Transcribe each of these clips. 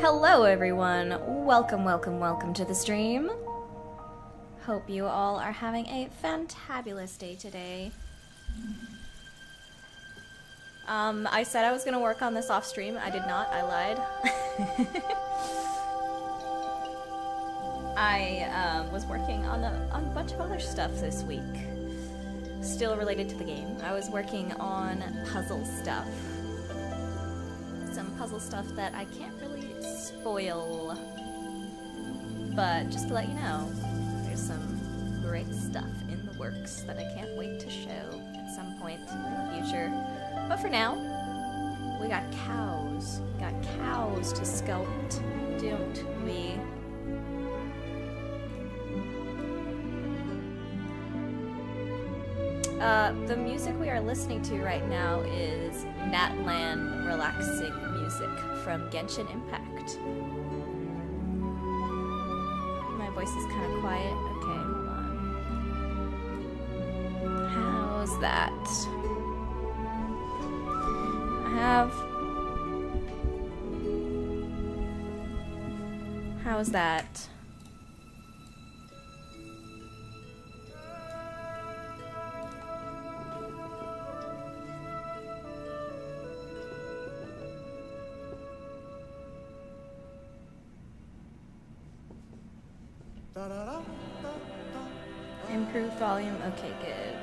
Hello everyone, welcome to the stream. Hope you all are having a fantabulous day today. I said I was gonna work on this off stream. I did not, I lied. I was working on a bunch of other stuff this week. Still related to the game. I was working on puzzle stuff. Some puzzle stuff that I can't really spoil. But just to let you know, there's some great stuff in the works that I can't wait to show at some point in the future. But for now, we got cows. We got cows to sculpt, don't we? The music we are listening to right now is Natlan relaxing music from Genshin Impact. My voice is kind of quiet. Okay, hold on. How's that? How's that? Improved volume, okay, good.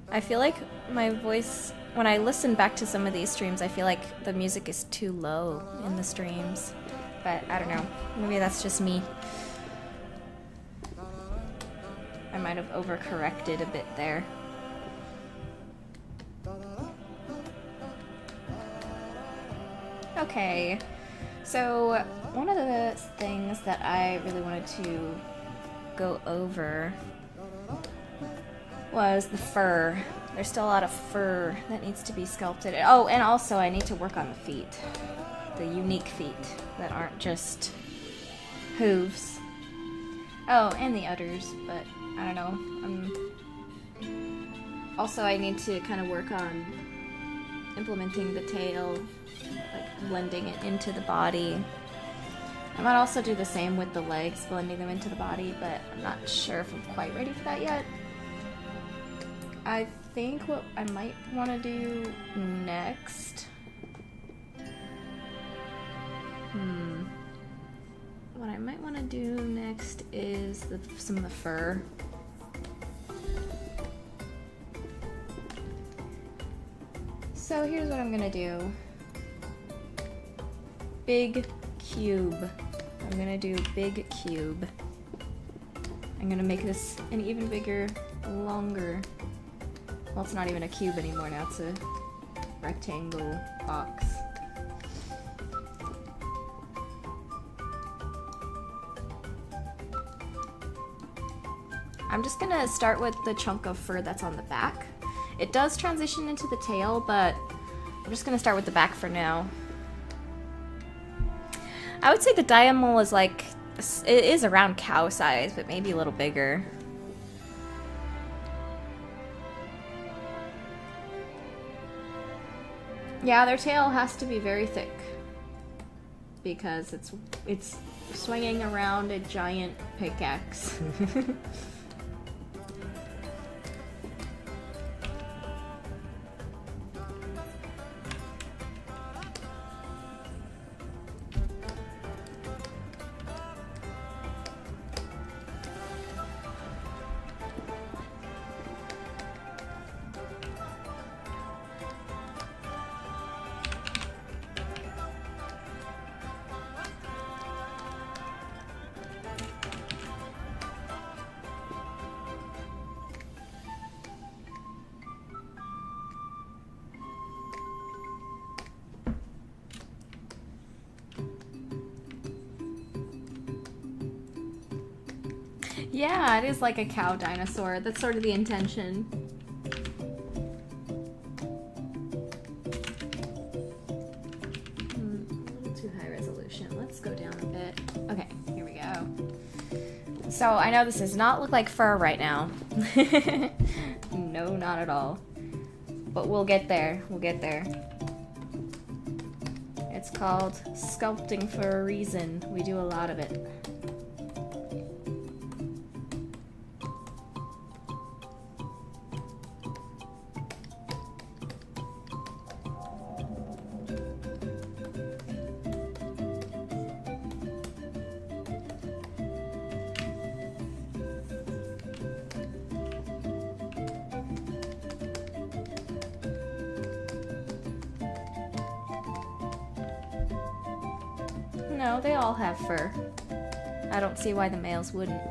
I feel like my voice, when I listen back to some of these streams, I feel like the music is too low in the streams. But I don't know, maybe that's just me. I might have overcorrected a bit there. Okay, so one of the things that I really wanted to go over was the fur. There's still a lot of fur that needs to be sculpted. Oh, and also I need to work on the feet. The unique feet that aren't just hooves. Oh, and the udders, but I don't know. Also, I need to kind of work on implementing the tail, like blending it into the body. I might also do the same with the legs, blending them into the body, but I'm not sure if I'm quite ready for that yet. I think what I might want to do next... What I might want to do next is some of the fur. So here's what I'm gonna do. Big cube. I'm gonna do big cube. I'm gonna make this an even bigger, longer... Well, it's not even a cube anymore now, it's a rectangle box. I'm just gonna start with the chunk of fur that's on the back. It does transition into the tail, but I'm just gonna start with the back for now. I would say the diamond is like, it is around cow size, but maybe a little bigger. Yeah, their tail has to be very thick because it's swinging around a giant pickaxe. Yeah, it is like a cow dinosaur. That's sort of the intention. A little too high resolution. Let's go down a bit. Okay, here we go. So I know this does not look like fur right now. No, not at all. But we'll get there. We'll get there. It's called sculpting for a reason. We do a lot of it. No, they all have fur. I don't see why the males wouldn't.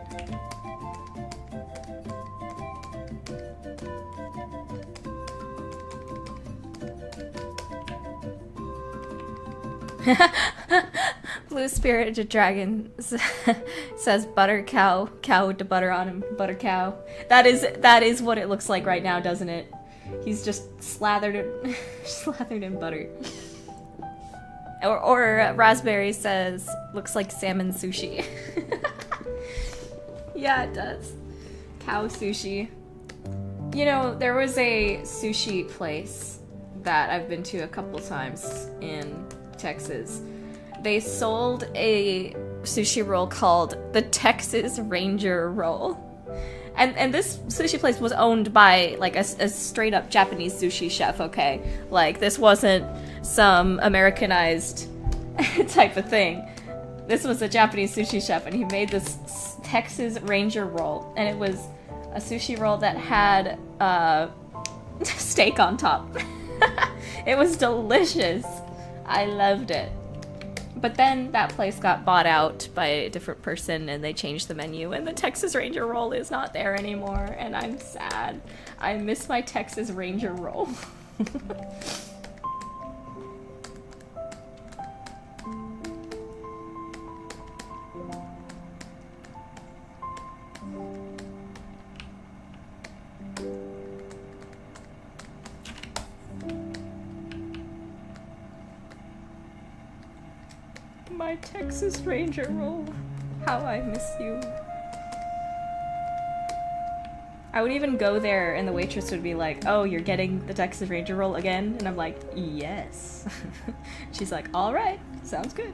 Blue Spirited Dragon says butter cow, cow with the butter on him, butter cow. That is what it looks like right now, doesn't it? He's just slathered in butter. Or Raspberry says, looks like salmon sushi. Yeah, it does. Cow sushi. You know, there was a sushi place that I've been to a couple times in Texas. They sold a sushi roll called the Texas Ranger Roll. And this sushi place was owned by, like, a straight up Japanese sushi chef, okay? Like, this wasn't some Americanized type of thing. This was a Japanese sushi chef, and he made this Texas Ranger Roll. And it was a sushi roll that had steak on top. It was delicious. I loved it. But then that place got bought out by a different person and they changed the menu and the Texas Ranger Roll is not there anymore and I'm sad. I miss my Texas Ranger Roll. My Texas Ranger Roll. How I miss you. I would even go there and the waitress would be like, oh, you're getting the Texas Ranger Roll again? And I'm like, yes. She's like, all right, sounds good.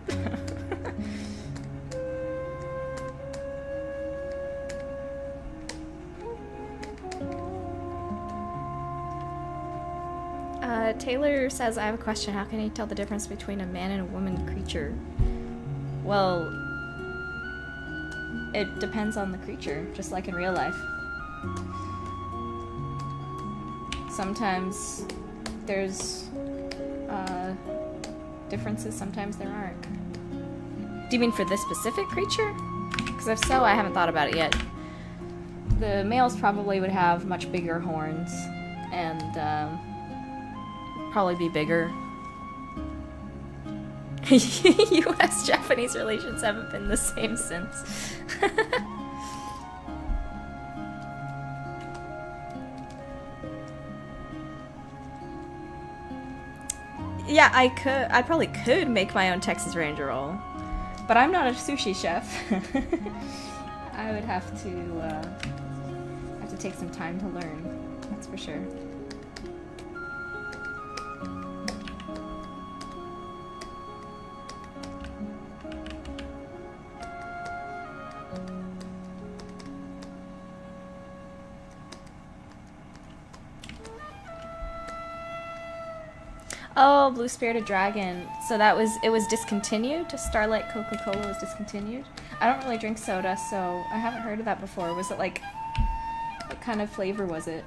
Taylor says, I have a question. How can you tell the difference between a man and a woman creature? Well, it depends on the creature, just like in real life. Sometimes there's differences, sometimes there aren't. Do you mean for this specific creature? Because if so, I haven't thought about it yet. The males probably would have much bigger horns and probably be bigger. US-Japanese relations haven't been the same since. Yeah, I probably could make my own Texas Ranger Roll, but I'm not a sushi chef. I would have to take some time to learn, that's for sure. Oh, Blue Spirited Dragon. So it was discontinued? Starlight Coca-Cola was discontinued? I don't really drink soda, so I haven't heard of that before. Was it like, what kind of flavor was it?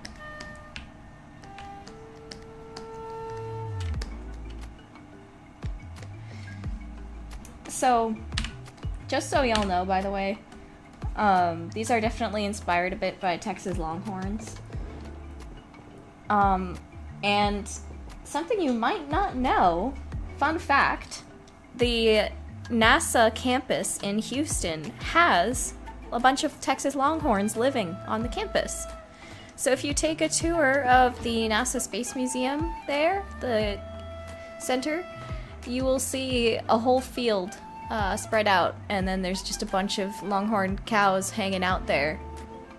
So, just so y'all know, by the way, these are definitely inspired a bit by Texas Longhorns. And something you might not know, fun fact, the NASA campus in Houston has a bunch of Texas Longhorns living on the campus. So if you take a tour of the NASA Space Museum there, the center, you will see a whole field spread out, and then there's just a bunch of longhorn cows hanging out there.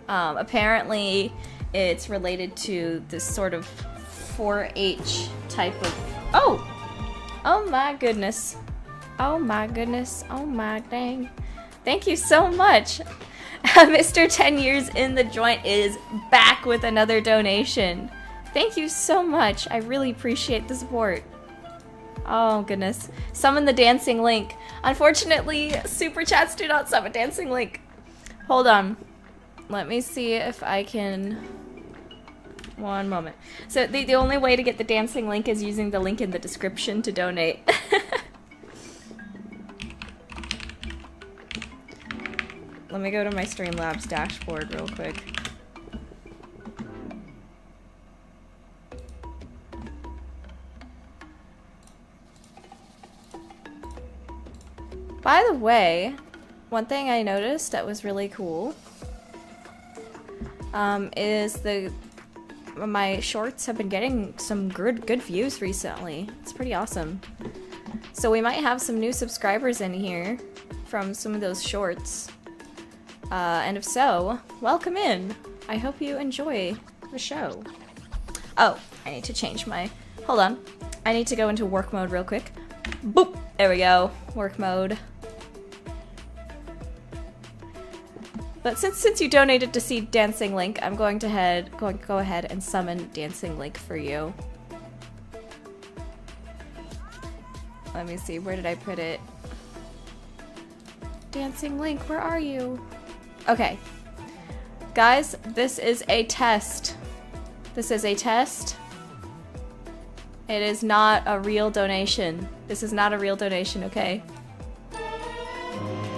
Apparently it's related to this sort of 4-H type of... Oh my goodness. Oh my goodness. Oh my dang. Thank you so much. Mr. 10 years in the joint is back with another donation. Thank you so much. I really appreciate the support. Oh goodness. Summon the dancing link. Unfortunately, super chats do not summon dancing link. Hold on. Let me see if I can... One moment. So the only way to get the dancing link is using the link in the description to donate. Let me go to my Streamlabs dashboard real quick. By the way, one thing I noticed that was really cool is my shorts have been getting some good views recently. It's pretty awesome. So we might have some new subscribers in here from some of those shorts. And if so, welcome in. I hope you enjoy the show. Oh, I need to change my... Hold on. I need to go into work mode real quick. Boop! There we go. Work mode. But since you donated to see Dancing Link, I'm going to go ahead and summon Dancing Link for you. Let me see, where did I put it? Dancing Link, where are you? Okay. Guys, this is a test. This is a test. It is not a real donation. This is not a real donation, okay?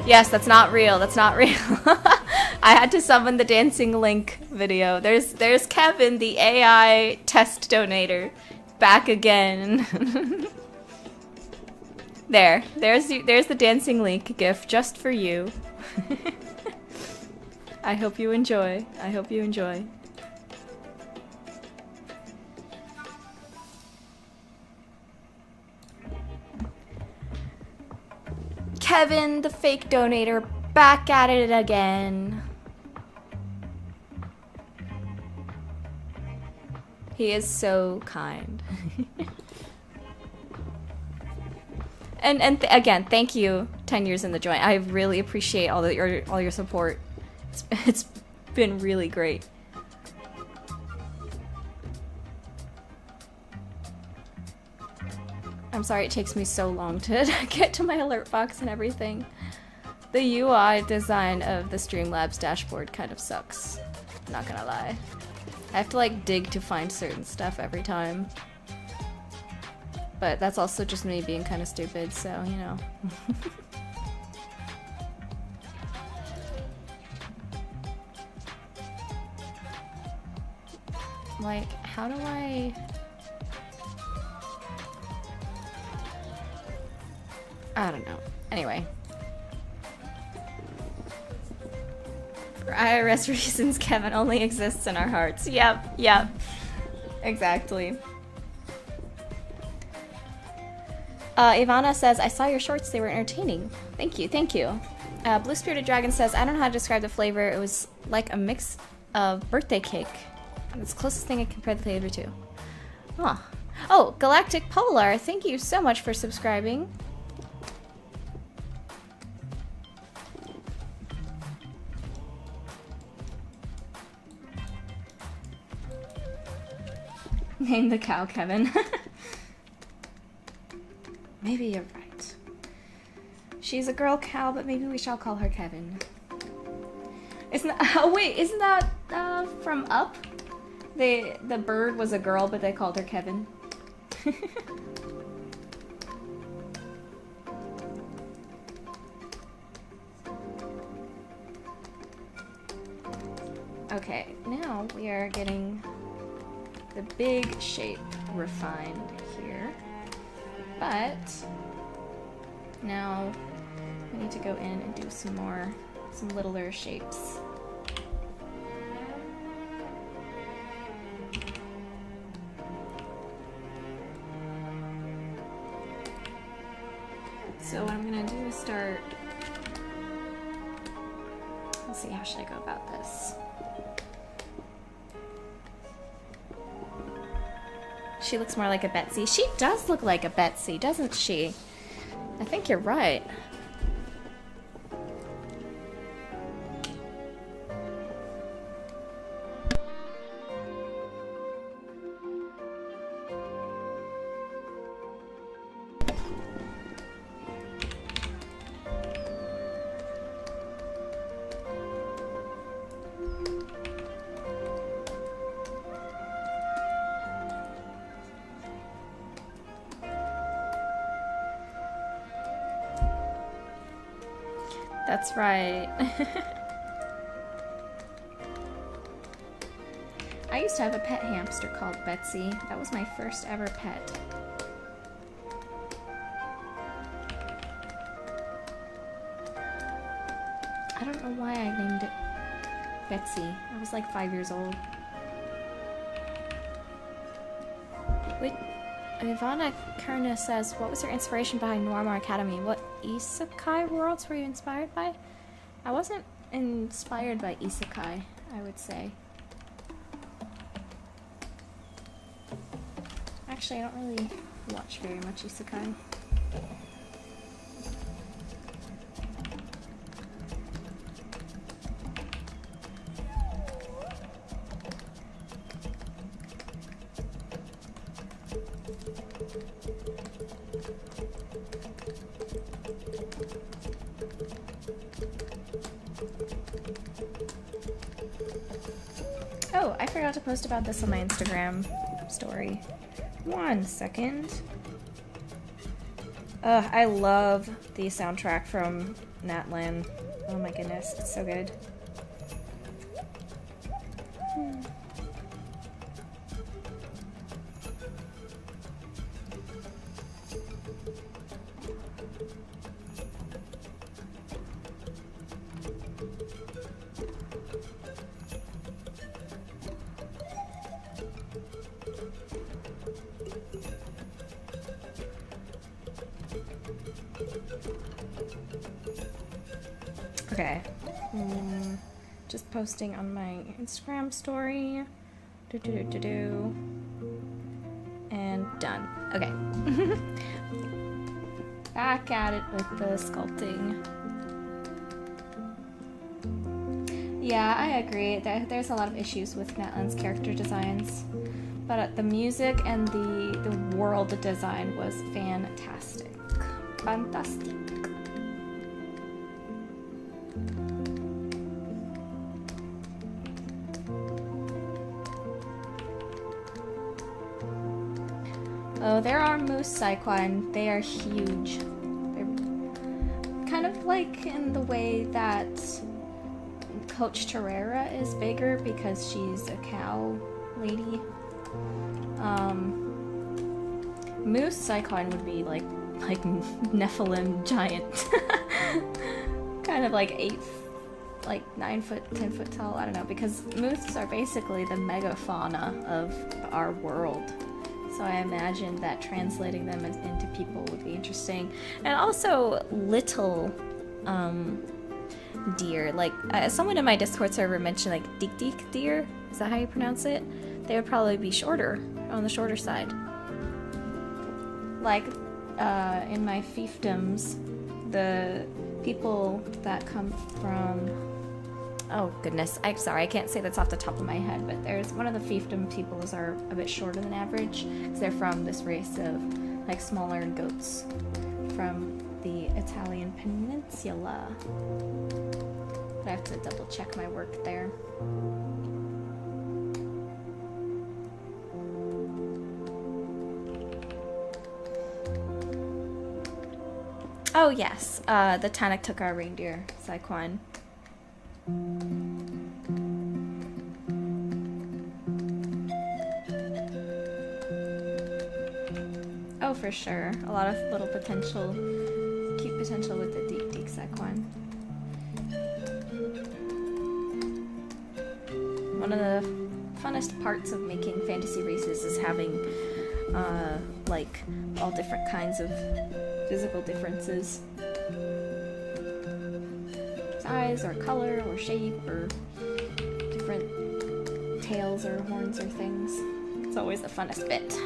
Yes, that's not real. That's not real. I had to summon the Dancing Link video. There's Kevin, the AI test donator, back again. There's the Dancing Link gif just for you. I hope you enjoy. I hope you enjoy. Kevin, the fake donator, back at it again. He is so kind. and again, thank you, 10 years in the joint. I really appreciate all your support. It's been really great. I'm sorry it takes me so long to get to my alert box and everything. The UI design of the Streamlabs dashboard kind of sucks. Not gonna lie. I have to like dig to find certain stuff every time. But that's also just me being kind of stupid, so you know. Like, how do I... I don't know. Anyway. For IRS reasons, Kevin only exists in our hearts. Yep. Exactly. Ivana says, I saw your shorts, they were entertaining. Thank you. Blue Spirited Dragon says, I don't know how to describe the flavor. It was like a mix of birthday cake. It's the closest thing I can compare the flavor to. Huh. Oh, Galactic Polar, thank you so much for subscribing. Name the cow Kevin. Maybe you're right. She's a girl cow, but maybe we shall call her Kevin. Isn't that, oh wait, isn't that from Up? The bird was a girl, but they called her Kevin. Okay, now we are getting the big shape refined here. But now we need to go in and do some littler shapes. So what I'm gonna do is start, let's see, how should I go about this? She looks more like a Betsy. She does look like a Betsy, doesn't she? I think you're right. That's right. I used to have a pet hamster called Betsy. That was my first ever pet. I don't know why I named it Betsy. I was like 5 years old. Wait, Ivana Kerna says, what was your inspiration behind Noirmore Academy? What isekai worlds were you inspired by? I wasn't inspired by isekai, I would say. Actually, I don't really watch very much isekai. Oh, I forgot to post about this on my Instagram story. 1 second. I love the soundtrack from Natlan. Oh my goodness, it's so good. Okay. Just posting on my Instagram story. And done. Okay. Back at it with the sculpting. Yeah, I agree. There's a lot of issues with Natlan's character designs. But the music and the world design was fantastic. Fantastic. Oh, there are moose Saikwan. They are huge. They're kind of like in the way that Coach Terrera is bigger because she's a cow lady. Moose Saikwan would be like Nephilim giant. Kind of like 9 foot, 10 foot tall, I don't know, because moose are basically the megafauna of our world. So I imagine that translating them into people would be interesting. And also little deer. Like someone in my Discord server mentioned like dik deer. Is that how you pronounce it? They would probably be shorter, on the shorter side. Like in my fiefdoms, the people that come from... Oh goodness, I'm sorry, I can't say that's off the top of my head, but there's one of the fiefdom peoples are a bit shorter than average, because they're from this race of like smaller goats from the Italian peninsula. But I have to double check my work there. Oh yes, the Tanakh took our reindeer, Saikwan. Oh, for sure. A lot of little potential, cute potential with the Dik Saikwan. One of the funnest parts of making fantasy races is having, like, all different kinds of physical differences. Size or color or shape or different tails or horns or things. It's always the funnest bit.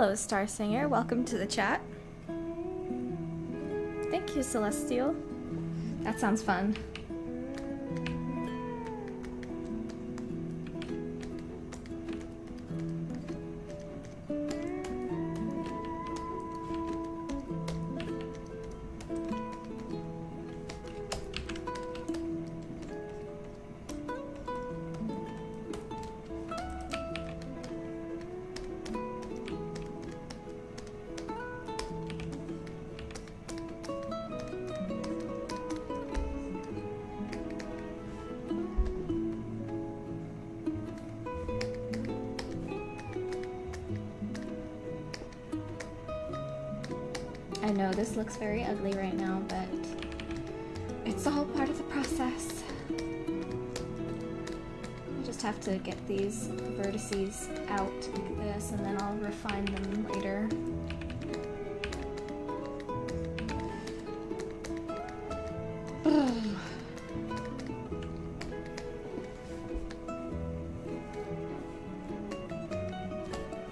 Hello, Star Singer. Welcome to the chat. Thank you, Celestial. That sounds fun. I know this looks very ugly right now, but it's all part of the process. I just have to get these vertices out like this, and then I'll refine them later.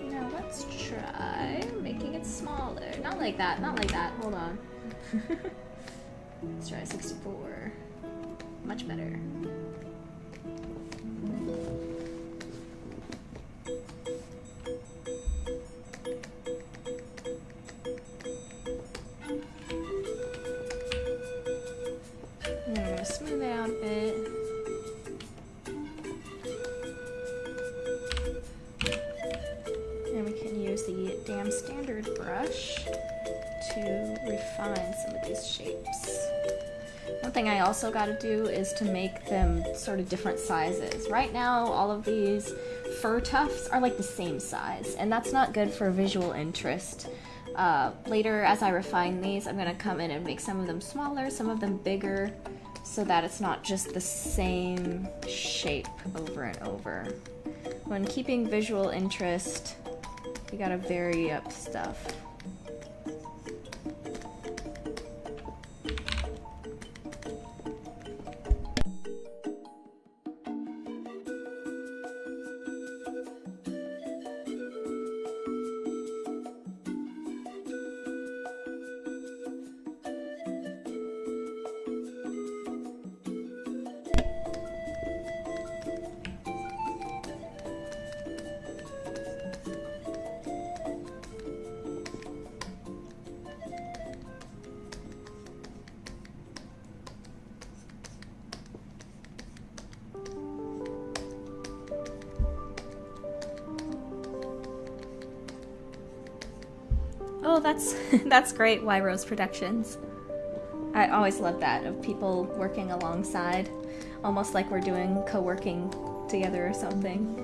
Now let's try making it smaller. Not like that, not like that. Hold on. Let's try 64. Much better. And then I'm gonna smooth it out a bit. And we can use the damn standard brush to refine some of these shapes. One thing I also got to do is to make them sort of different sizes. Right now, all of these fur tufts are like the same size, and that's not good for visual interest. Later, as I refine these, I'm going to come in and make some of them smaller, some of them bigger, so that it's not just the same shape over and over. When keeping visual interest, you gotta vary up stuff. Oh, that's great, Y Rose Productions. I always love that, of people working alongside, almost like we're doing co-working together or something.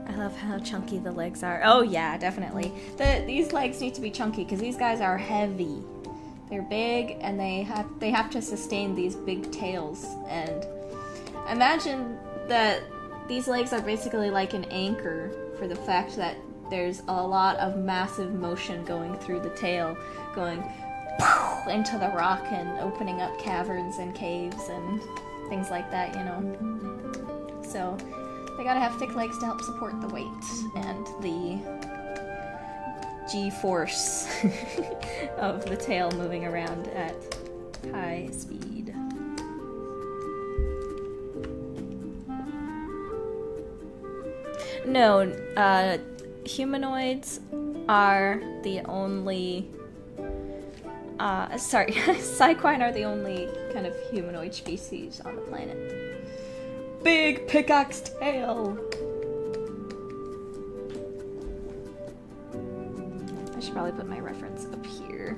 I love how chunky the legs are. Oh yeah, definitely. These legs need to be chunky because these guys are heavy. They're big and they have to sustain these big tails. And imagine that these legs are basically like an anchor for the fact that there's a lot of massive motion going through the tail, going into the rock and opening up caverns and caves and things like that, you know. So they gotta have thick legs to help support the weight and the G-force of the tail moving around at high speed. No, humanoids are the only Psyquine are the only kind of humanoid species on the planet. Big pickaxe tail! I should probably put my reference up here.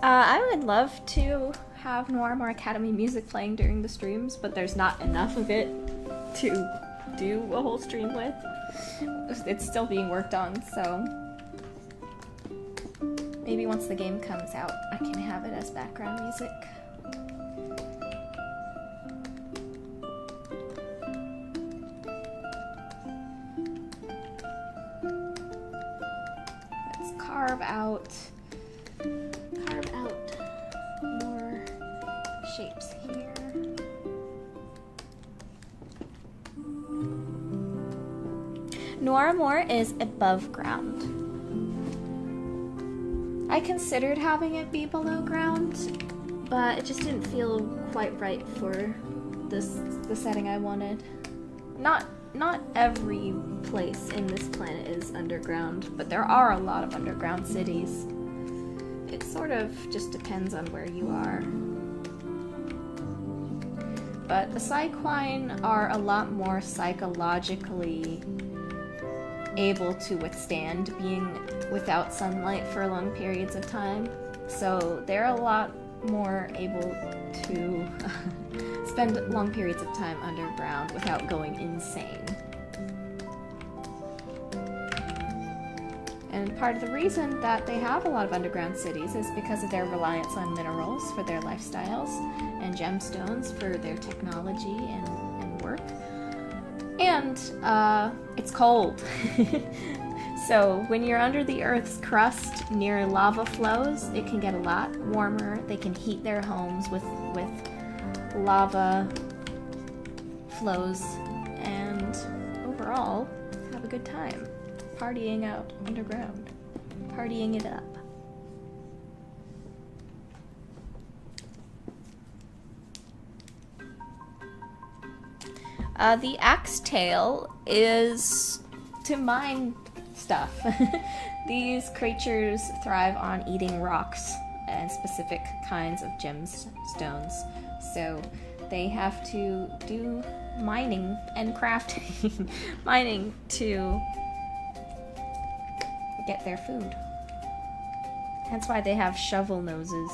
I would love to have Noir More Academy music playing during the streams, but there's not enough of it to do a whole stream with. It's still being worked on, so maybe once the game comes out, I can have it as background music. Let's carve out Noirmore is above ground. I considered having it be below ground, but it just didn't feel quite right for the setting I wanted. Not every place in this planet is underground, but there are a lot of underground cities. It sort of just depends on where you are. But the Psyquine are a lot more psychologically able to withstand being without sunlight for long periods of time. So they're a lot more able to spend long periods of time underground without going insane. And part of the reason that they have a lot of underground cities is because of their reliance on minerals for their lifestyles and gemstones for their technology and work. And it's cold. So when you're under the Earth's crust near lava flows, it can get a lot warmer. They can heat their homes with lava flows and overall have a good time partying out underground, partying it up. The axe tail is to mine stuff. These creatures thrive on eating rocks and specific kinds of gemstones, so they have to do mining and crafting, mining to get their food. That's why they have shovel noses.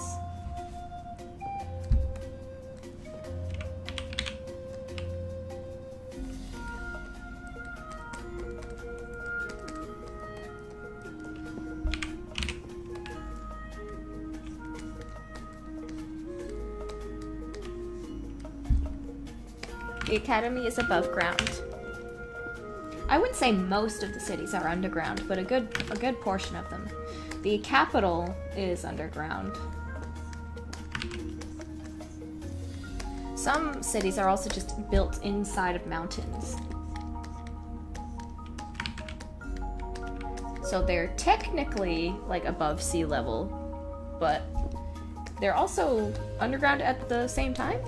The academy is above ground. I wouldn't say most of the cities are underground, but a good portion of them. The capital is underground. Some cities are also just built inside of mountains. So they're technically like above sea level, but they're also underground at the same time.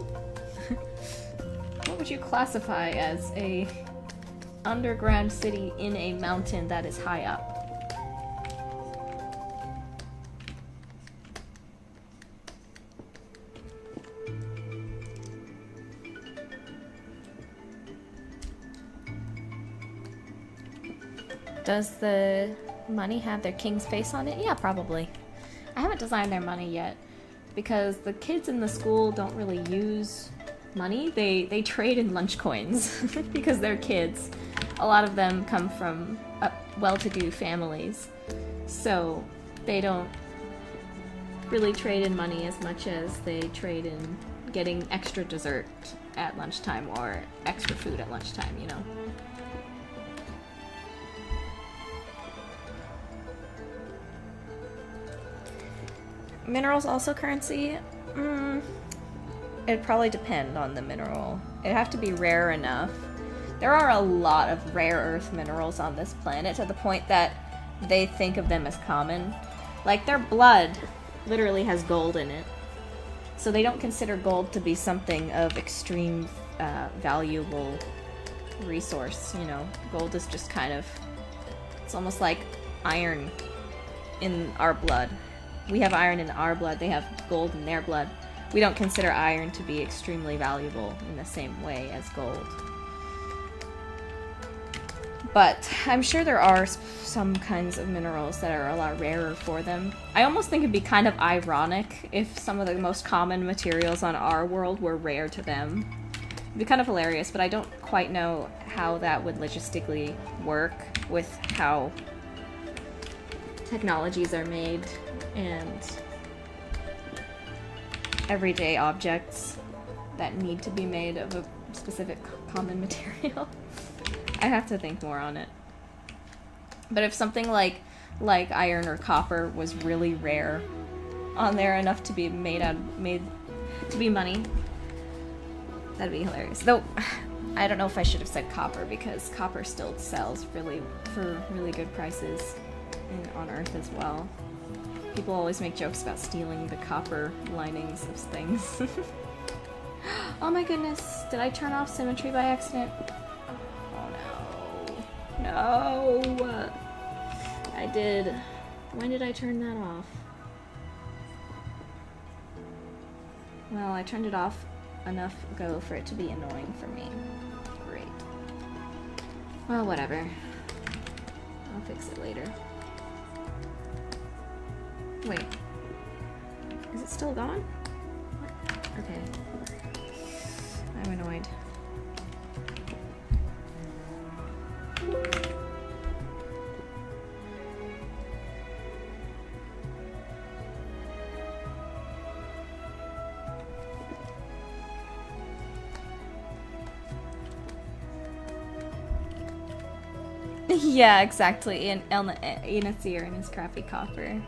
What would you classify as a underground city in a mountain that is high up? Does the money have their king's face on it? Yeah, probably. I haven't designed their money yet because the kids in the school don't really use money. They trade in lunch coins because they're kids. A lot of them come from well-to-do families, so they don't really trade in money as much as they trade in getting extra dessert at lunchtime or extra food at lunchtime, you know. Minerals also currency? It'd probably depend on the mineral. It'd have to be rare enough. There are a lot of rare earth minerals on this planet to the point that they think of them as common. Like, their blood literally has gold in it. So they don't consider gold to be something of extreme valuable resource, you know. Gold is just kind of... It's almost like iron in our blood. We have iron in our blood, they have gold in their blood. We don't consider iron to be extremely valuable in the same way as gold. But I'm sure there are some kinds of minerals that are a lot rarer for them. I almost think it'd be kind of ironic if some of the most common materials on our world were rare to them. It'd be kind of hilarious, but I don't quite know how that would logistically work with how technologies are made and everyday objects that need to be made of a specific common material. I have to think more on it. But if something like iron or copper was really rare on there enough to be made to be money, that'd be hilarious. Though I don't know if I should have said copper, because copper still sells for really good prices on Earth as well. People always make jokes about stealing the copper linings of things. Oh my goodness, did I turn off symmetry by accident? Oh no. No! I did. When did I turn that off? Well, I turned it off enough ago for it to be annoying for me. Great. Well, whatever. I'll fix it later. Wait. Is it still gone? Okay. I'm annoyed. Yeah, exactly. In Seer and his crappy copper.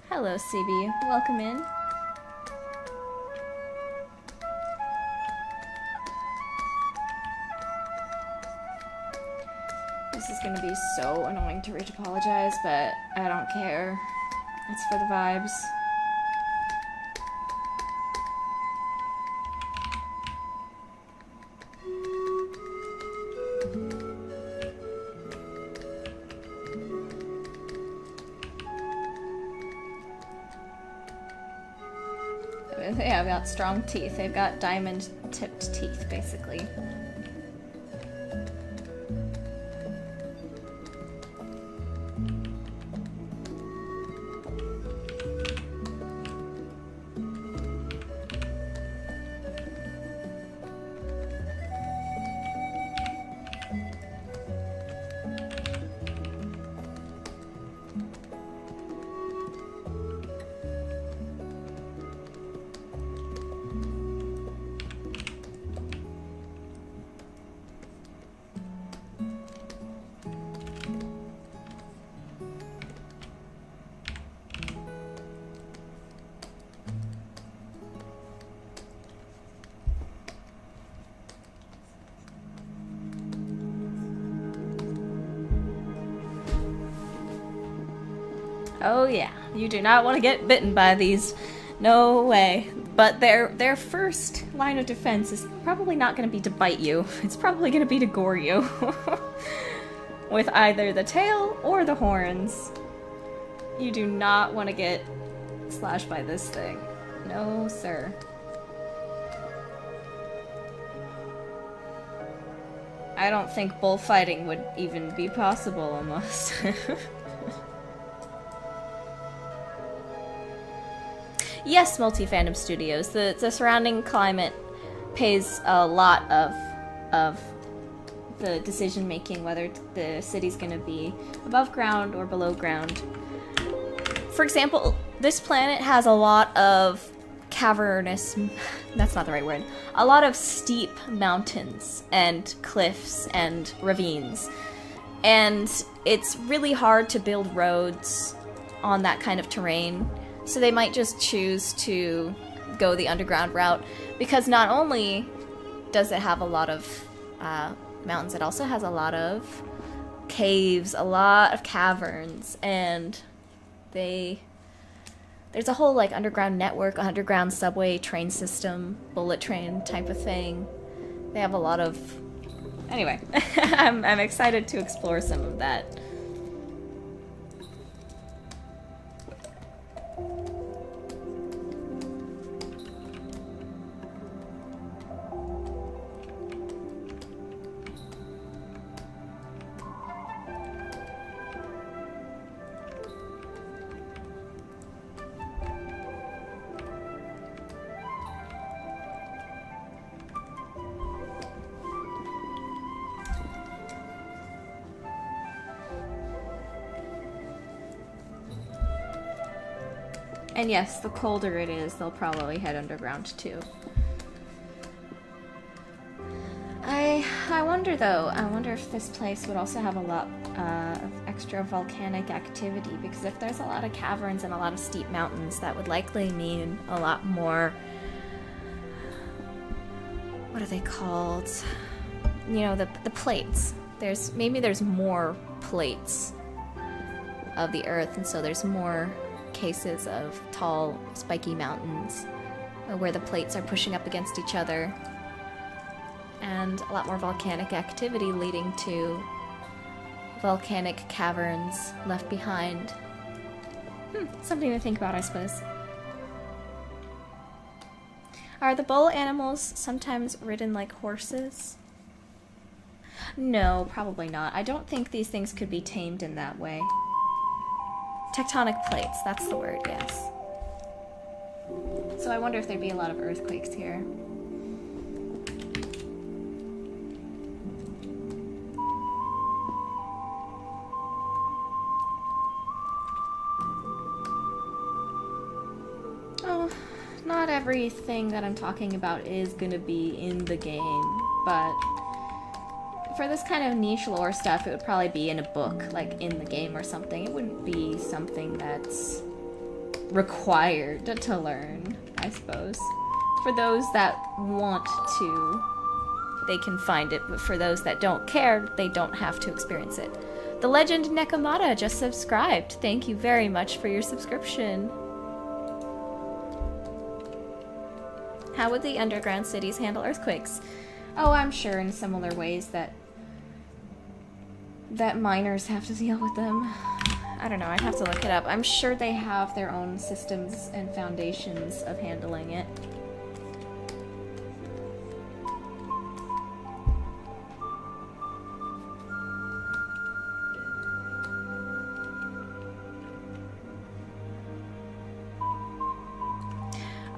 Hello, CB. Welcome in. This is gonna be so annoying to reach apologize, but I don't care. It's for the vibes. They have got strong teeth. They've got diamond-tipped teeth, basically. Oh yeah, you do not want to get bitten by these. No way. But their first line of defense is probably not going to be to bite you. It's probably going to be to gore you. With either the tail or the horns. You do not want to get slashed by this thing. No, sir. I don't think bullfighting would even be possible almost. Yes, multi-fandom studios. The surrounding climate pays a lot of the decision making, whether the city's going to be above ground or below ground. For example, this planet has a lot of cavernous, that's not the right word, a lot of steep mountains and cliffs and ravines. And it's really hard to build roads on that kind of terrain. So they might just choose to go the underground route, because not only does it have a lot of mountains, it also has a lot of caves, a lot of caverns, and there's a whole like underground network, underground subway train system, bullet train type of thing. They have a lot of... Anyway, I'm excited to explore some of that. And yes, the colder it is, they'll probably head underground too. I wonder though, I wonder if this place would also have a lot of extra volcanic activity, because if there's a lot of caverns and a lot of steep mountains, that would likely mean a lot more, what are they called? You know, the plates. Maybe there's more plates of the earth, and so there's more cases of tall, spiky mountains where the plates are pushing up against each other, and a lot more volcanic activity leading to volcanic caverns left behind. Something to think about, I suppose. Are the bull animals sometimes ridden like horses? No, probably not. I don't think these things could be tamed in that way. Tectonic plates, that's the word, yes. So I wonder if there'd be a lot of earthquakes here. Oh, not everything that I'm talking about is gonna be in the game, but for this kind of niche lore stuff, it would probably be in a book, like in the game or something. It wouldn't be something that's required to learn, I suppose. For those that want to, they can find it, but for those that don't care, they don't have to experience it. The Legend Nekomata just subscribed. Thank you very much for your subscription. How would the underground cities handle earthquakes? Oh, I'm sure in similar ways that miners have to deal with them. I don't know, I'd have to look it up. I'm sure they have their own systems and foundations of handling it.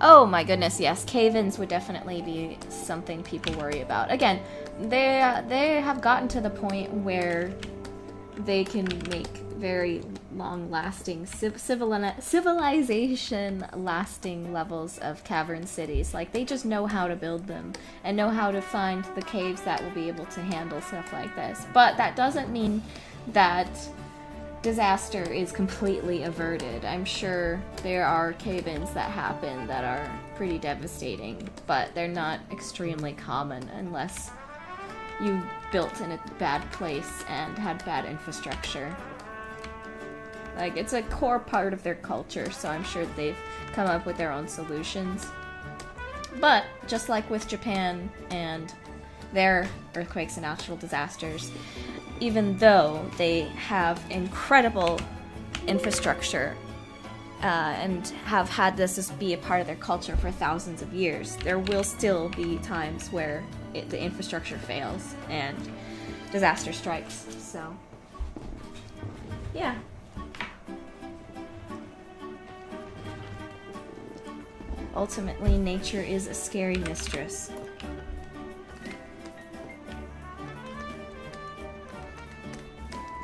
Oh my goodness, yes. Cave-ins would definitely be something people worry about. Again, they have gotten to the point where they can make very long-lasting, civilization-lasting levels of cavern cities. Like, they just know how to build them and know how to find the caves that will be able to handle stuff like this. But that doesn't mean that disaster is completely averted. I'm sure there are cave-ins that happen that are pretty devastating, but they're not extremely common unless you built in a bad place and had bad infrastructure. Like, it's a core part of their culture, so I'm sure they've come up with their own solutions. But, just like with Japan and their earthquakes and natural disasters, even though they have incredible infrastructure and have had this be a part of their culture for thousands of years, there will still be times where the infrastructure fails and disaster strikes. So, yeah. Ultimately, nature is a scary mistress.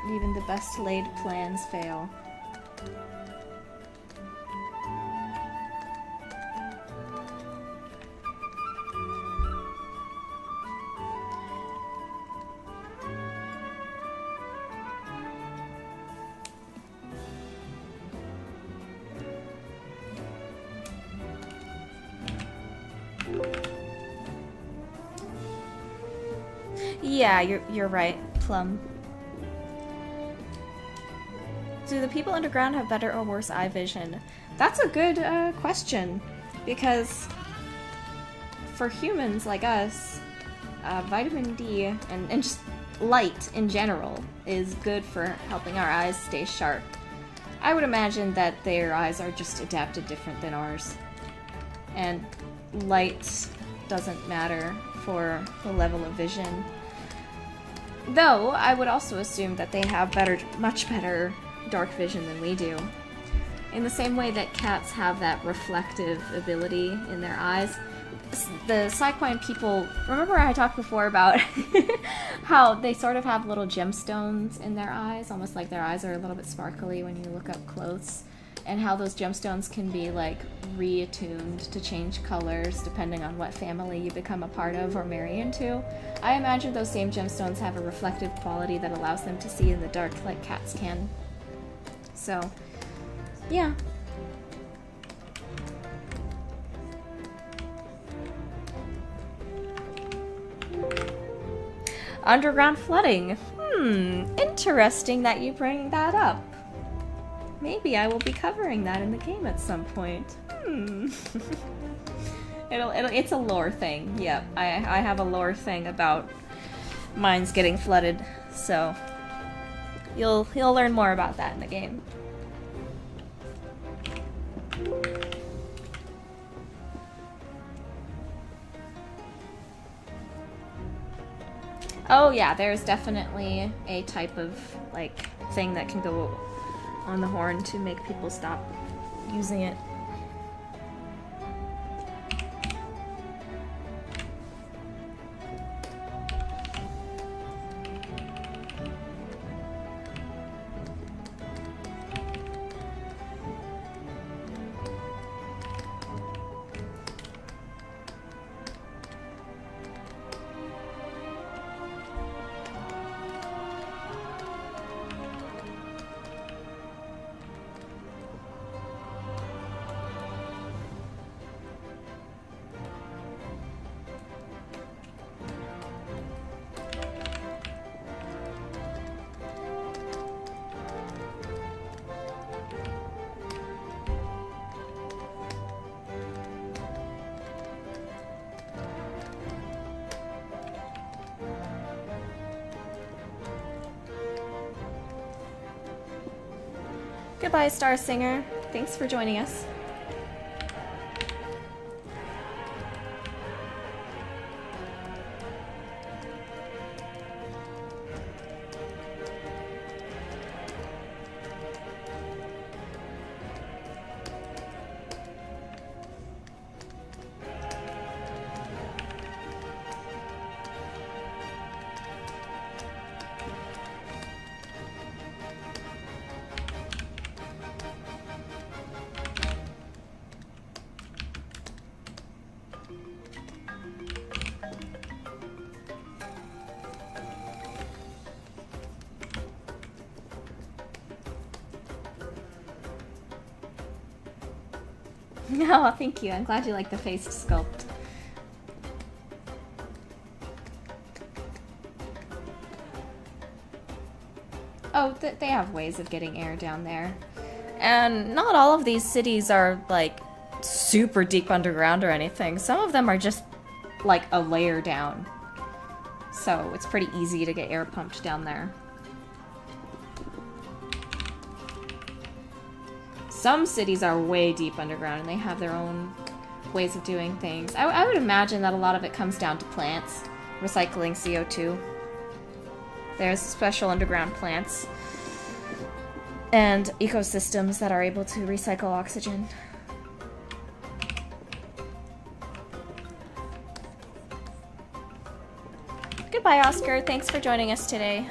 Even the best laid plans fail. Yeah, you're right, Plum. Do the people underground have better or worse eye vision? That's a good question, because for humans like us, vitamin D and just light in general is good for helping our eyes stay sharp. I would imagine that their eyes are just adapted different than ours, and light doesn't matter for the level of vision. Though, I would also assume that they have much better dark vision than we do. In the same way that cats have that reflective ability in their eyes, the Psyquine people, remember I talked before about how they sort of have little gemstones in their eyes, almost like their eyes are a little bit sparkly when you look up close. and how those gemstones can be like reattuned to change colors depending on what family you become a part of or marry into. I imagine those same gemstones have a reflective quality that allows them to see in the dark like cats can. So, yeah. Underground flooding. Interesting that you bring that up. Maybe I will be covering that in the game at some point. It's a lore thing. Yep, I have a lore thing about mines getting flooded, so you'll learn more about that in the game. Oh yeah, there's definitely a type of like thing that can go on the horn to make people stop using it. Goodbye, Star Singer. Thanks for joining us. No, thank you. I'm glad you like the face sculpt. Oh, they have ways of getting air down there. And not all of these cities are, like, super deep underground or anything. Some of them are just, like, a layer down. So it's pretty easy to get air pumped down there. Some cities are way deep underground and they have their own ways of doing things. I would imagine that a lot of it comes down to plants, recycling CO2. There's special underground plants and ecosystems that are able to recycle oxygen. Goodbye, Oscar. Thanks for joining us today.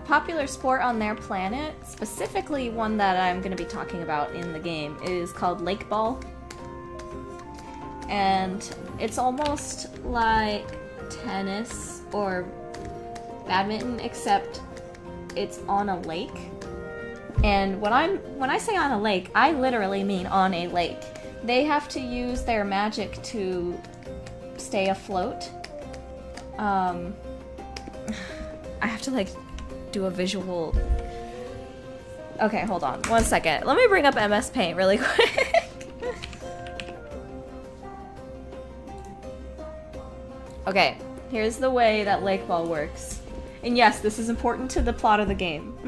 Popular sport on their planet, specifically one that I'm going to be talking about in the game, is called lake ball. And it's almost like tennis or badminton, except it's on a lake. And when I say on a lake, I literally mean on a lake. They have to use their magic to stay afloat. I have to like do a visual. Okay, hold on 1 second. Let me bring up MS Paint really quick. Okay, here's the way that lake ball works. And yes, this is important to the plot of the game.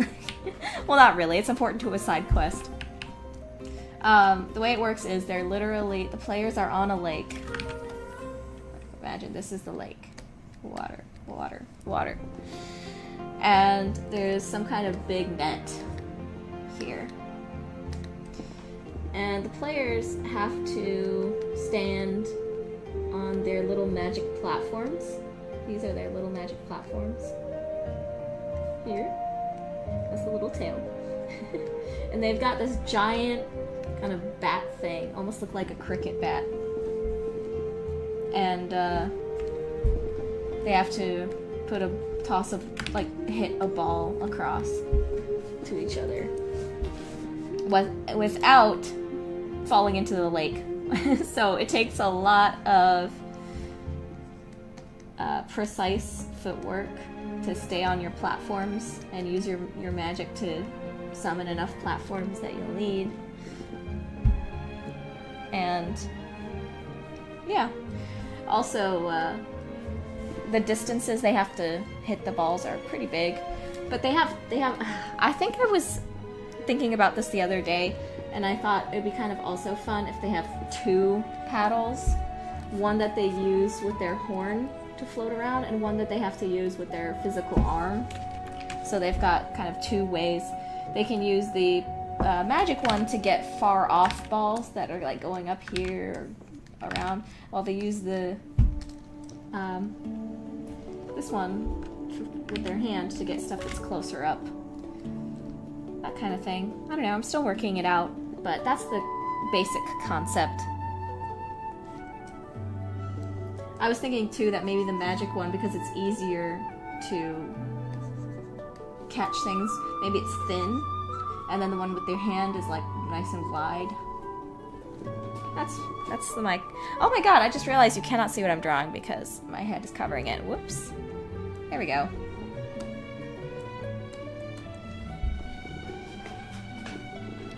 Well, not really. It's important to a side quest. The way it works is they're literally... The players are on a lake. Imagine this is the lake. Water, water, water. And there's some kind of big net here. And the players have to stand on their little magic platforms. These are their little magic platforms. Here. That's the little tail. And they've got this giant kind of bat thing, almost look like a cricket bat. And they have to put a toss of, like, hit a ball across to each other without falling into the lake. So it takes a lot of precise footwork to stay on your platforms and use your magic to summon enough platforms that you'll need. And yeah, also the distances they have to hit the balls are pretty big, but they have I think I was thinking about this the other day, and I thought it'd be kind of also fun if they have two paddles, one that they use with their horn to float around and one that they have to use with their physical arm. So they've got kind of two ways. They can use the magic one to get far off balls that are like going up here or around, while they use the this one with their hand to get stuff that's closer up. That kind of thing. I don't know, I'm still working it out, but that's the basic concept. I was thinking too that maybe the magic one, because it's easier to catch things, maybe it's thin, and then the one with their hand is like nice and wide. That's the mic. Oh my god, I just realized you cannot see what I'm drawing because my head is covering it. Whoops. There we go.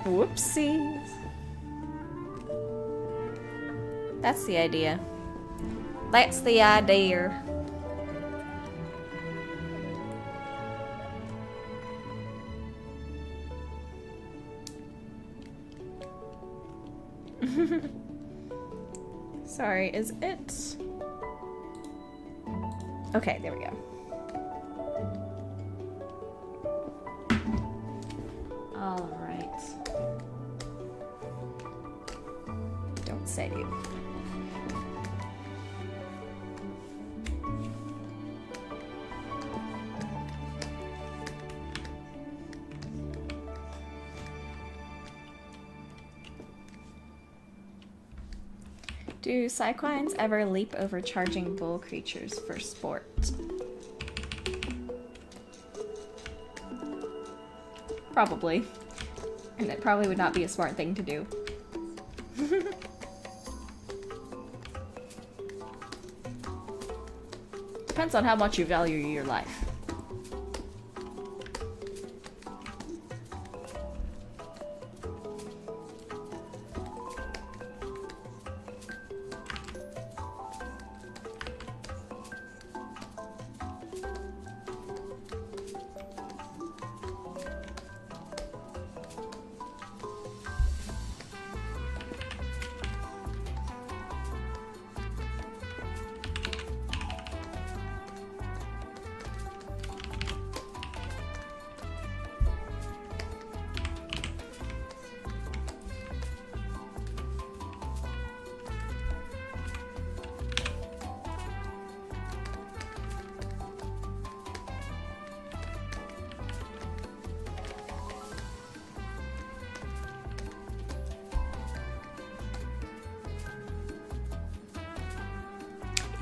Whoopsies. That's the idea. That's the idea. Sorry, is it? Okay, there we go. All right. Don't say you. Do cyclines ever leap over charging bull creatures for sport? Probably. And it probably would not be a smart thing to do. Depends on how much you value your life.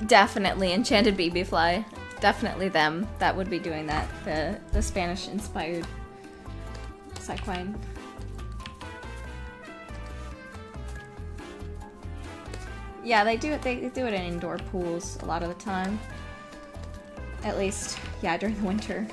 Definitely Enchanted BB Fly. Definitely them that would be doing that. The Spanish inspired cycline. Yeah, they do it in indoor pools a lot of the time. At least, yeah, during the winter.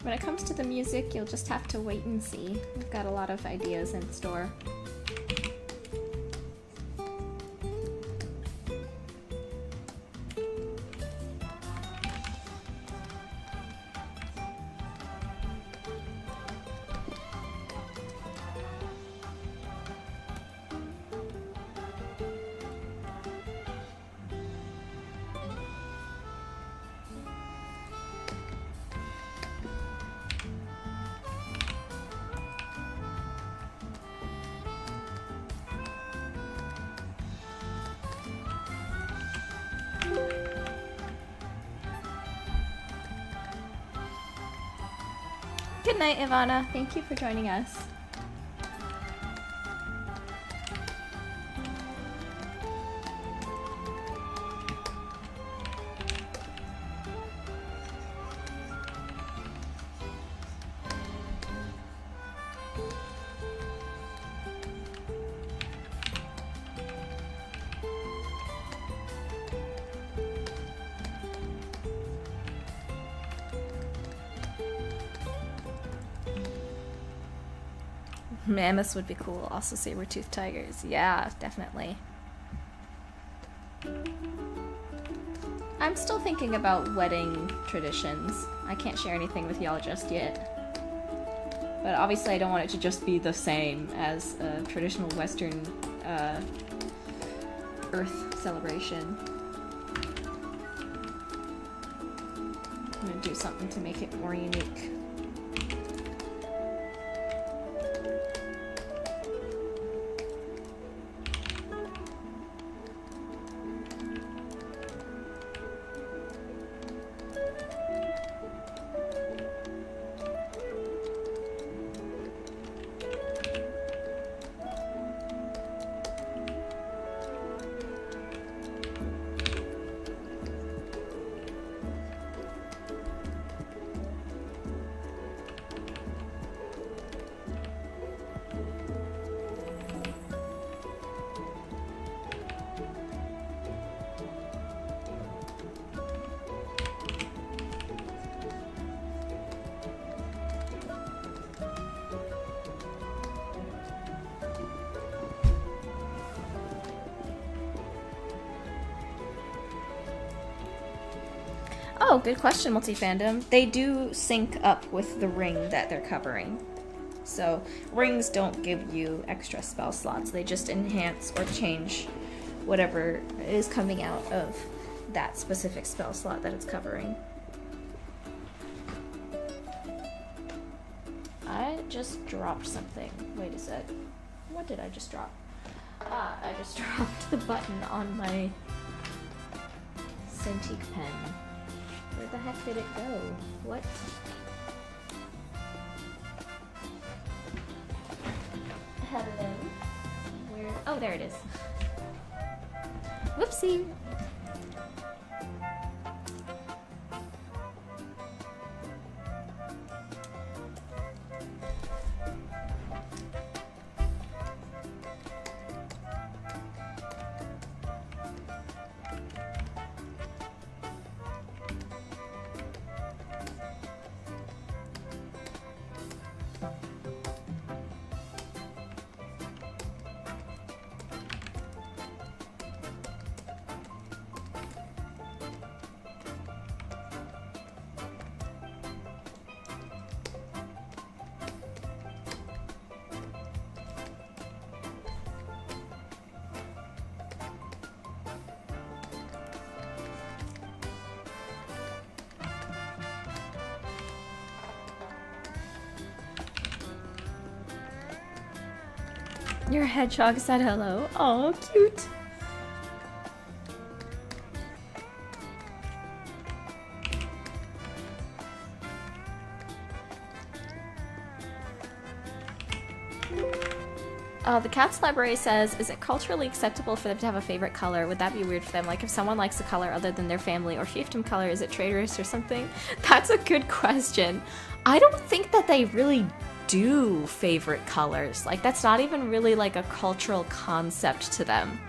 When it comes to the music, you'll just have to wait and see. We've got a lot of ideas in store. Good night, Ivana. Thank you for joining us. Mammoths would be cool. Also saber-toothed tigers. Yeah, definitely. I'm still thinking about wedding traditions. I can't share anything with y'all just yet. But obviously I don't want it to just be the same as a traditional Western Earth celebration. I'm gonna do something to make it more unique. Oh, good question, Multi-Fandom. They do sync up with the ring that they're covering. So, rings don't give you extra spell slots. They just enhance or change whatever is coming out of that specific spell slot that it's covering. I just dropped something. Wait a sec. What did I just drop? Ah, I just dropped the button on my Cintiq pen. Where the heck did it go? What? Hello? Where? Oh, there it is. Whoopsie! Your hedgehog said hello. Oh, cute. The Cat's Library says, is it culturally acceptable for them to have a favorite color? Would that be weird for them? Like if someone likes a color other than their family or fiefdom color, is it traitorous or something? That's a good question. I don't think that they really do favorite colors. Like that's not even really like a cultural concept to them.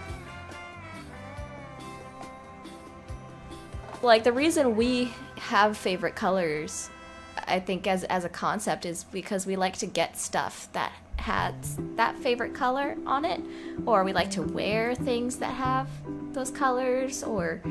Like the reason we have favorite colors I think as a concept is because we like to get stuff that has that favorite color on it, or we like to wear things that have those colors, or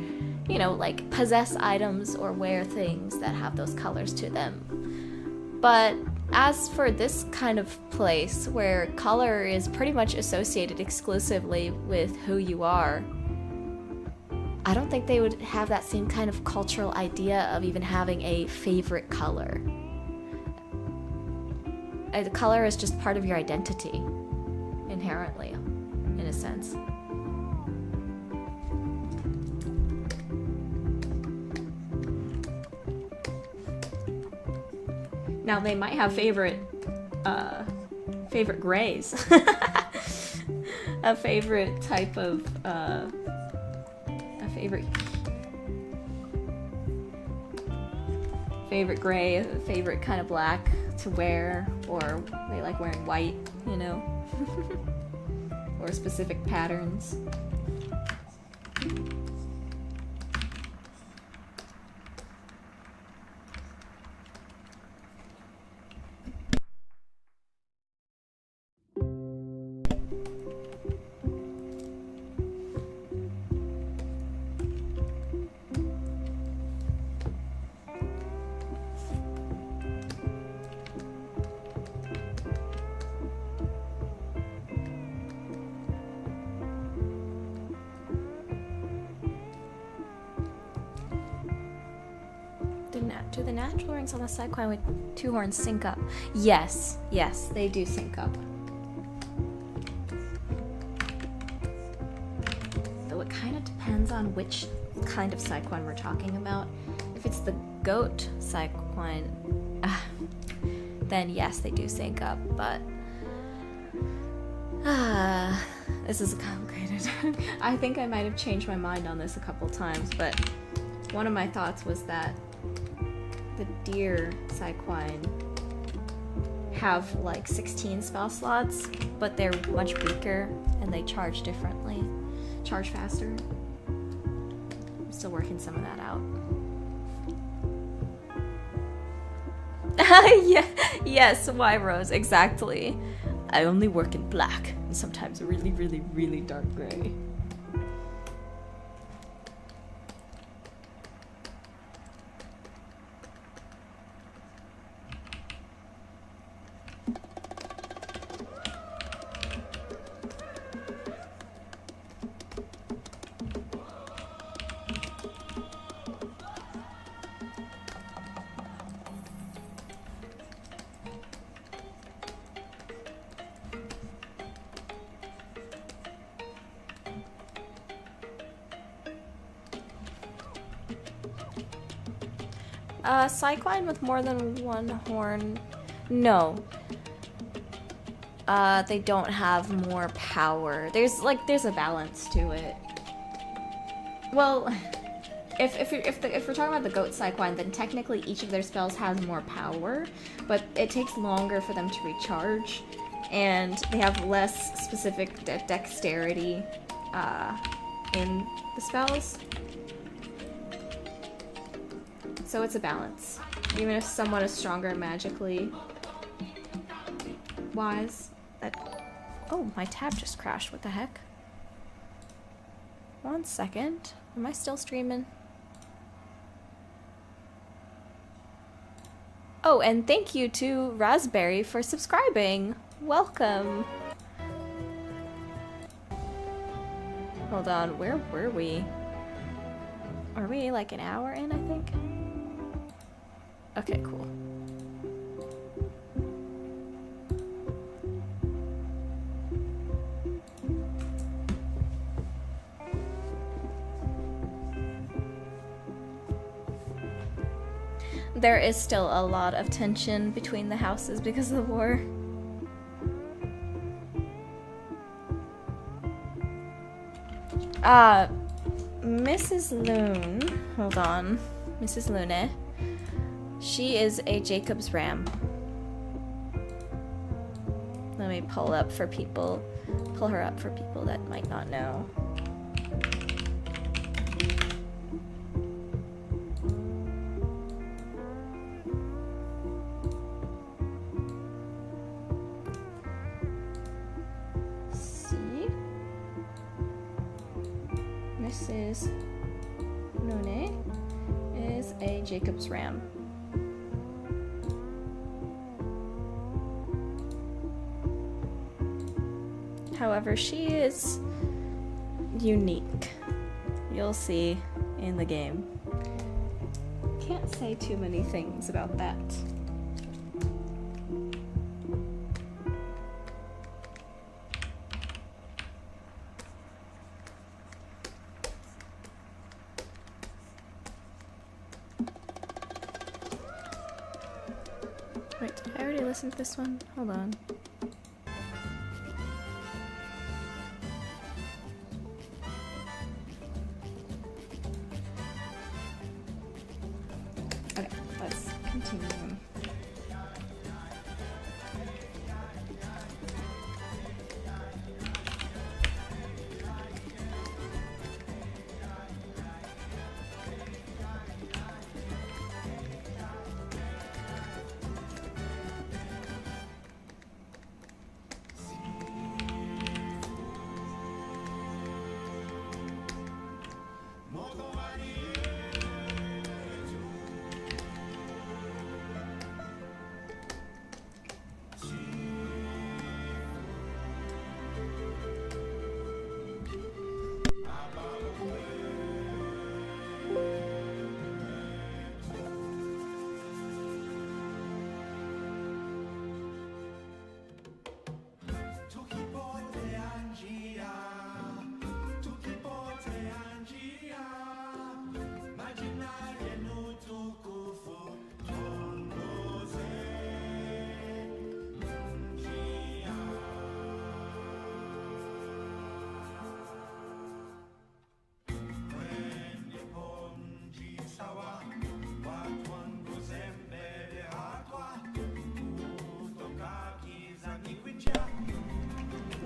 you know, like possess items or wear things that have those colors to them. But as for this kind of place where color is pretty much associated exclusively with who you are, I don't think they would have that same kind of cultural idea of even having a favorite color. The color is just part of your identity, inherently, in a sense. Now they might have favorite grays, a favorite type of favorite gray, a favorite kind of black to wear, or they like wearing white, you know, or specific patterns. Do the natural rings on the side coin with two horns sync up? Yes, they do sync up. Though it kind of depends on which kind of side coin we're talking about. If it's the goat side coin, then yes, they do sync up, but this is complicated. I think I might have changed my mind on this a couple times, but one of my thoughts was that the deer side coin have like 16 spell slots, but they're much weaker and they charge differently, charge faster. I'm still working some of that out. Yeah, yes, Y Rose, exactly. I only work in black and sometimes really, really, really dark gray. Side coin with more than one horn? No. They don't have more power. There's a balance to it. Well, if we're talking about the goat side coin, then technically each of their spells has more power, but it takes longer for them to recharge, and they have less specific dexterity in the spells. So it's a balance. Even if someone is stronger magically wise. Oh, my tab just crashed. What the heck? 1 second. Am I still streaming? Oh, and thank you to Raspberry for subscribing. Welcome. Hold on, where were we? Are we like an hour in, I think? Okay, cool. There is still a lot of tension between the houses because of the war. Mrs. Loon, hold on, Mrs. Lune. She is a Jacob's ram. Let me pull her up for people that might not know. Jacob's ram. However, she is unique. You'll see in the game. Can't say too many things about that. Wait, did I already listen to this one? Hold on. Okay, let's continue.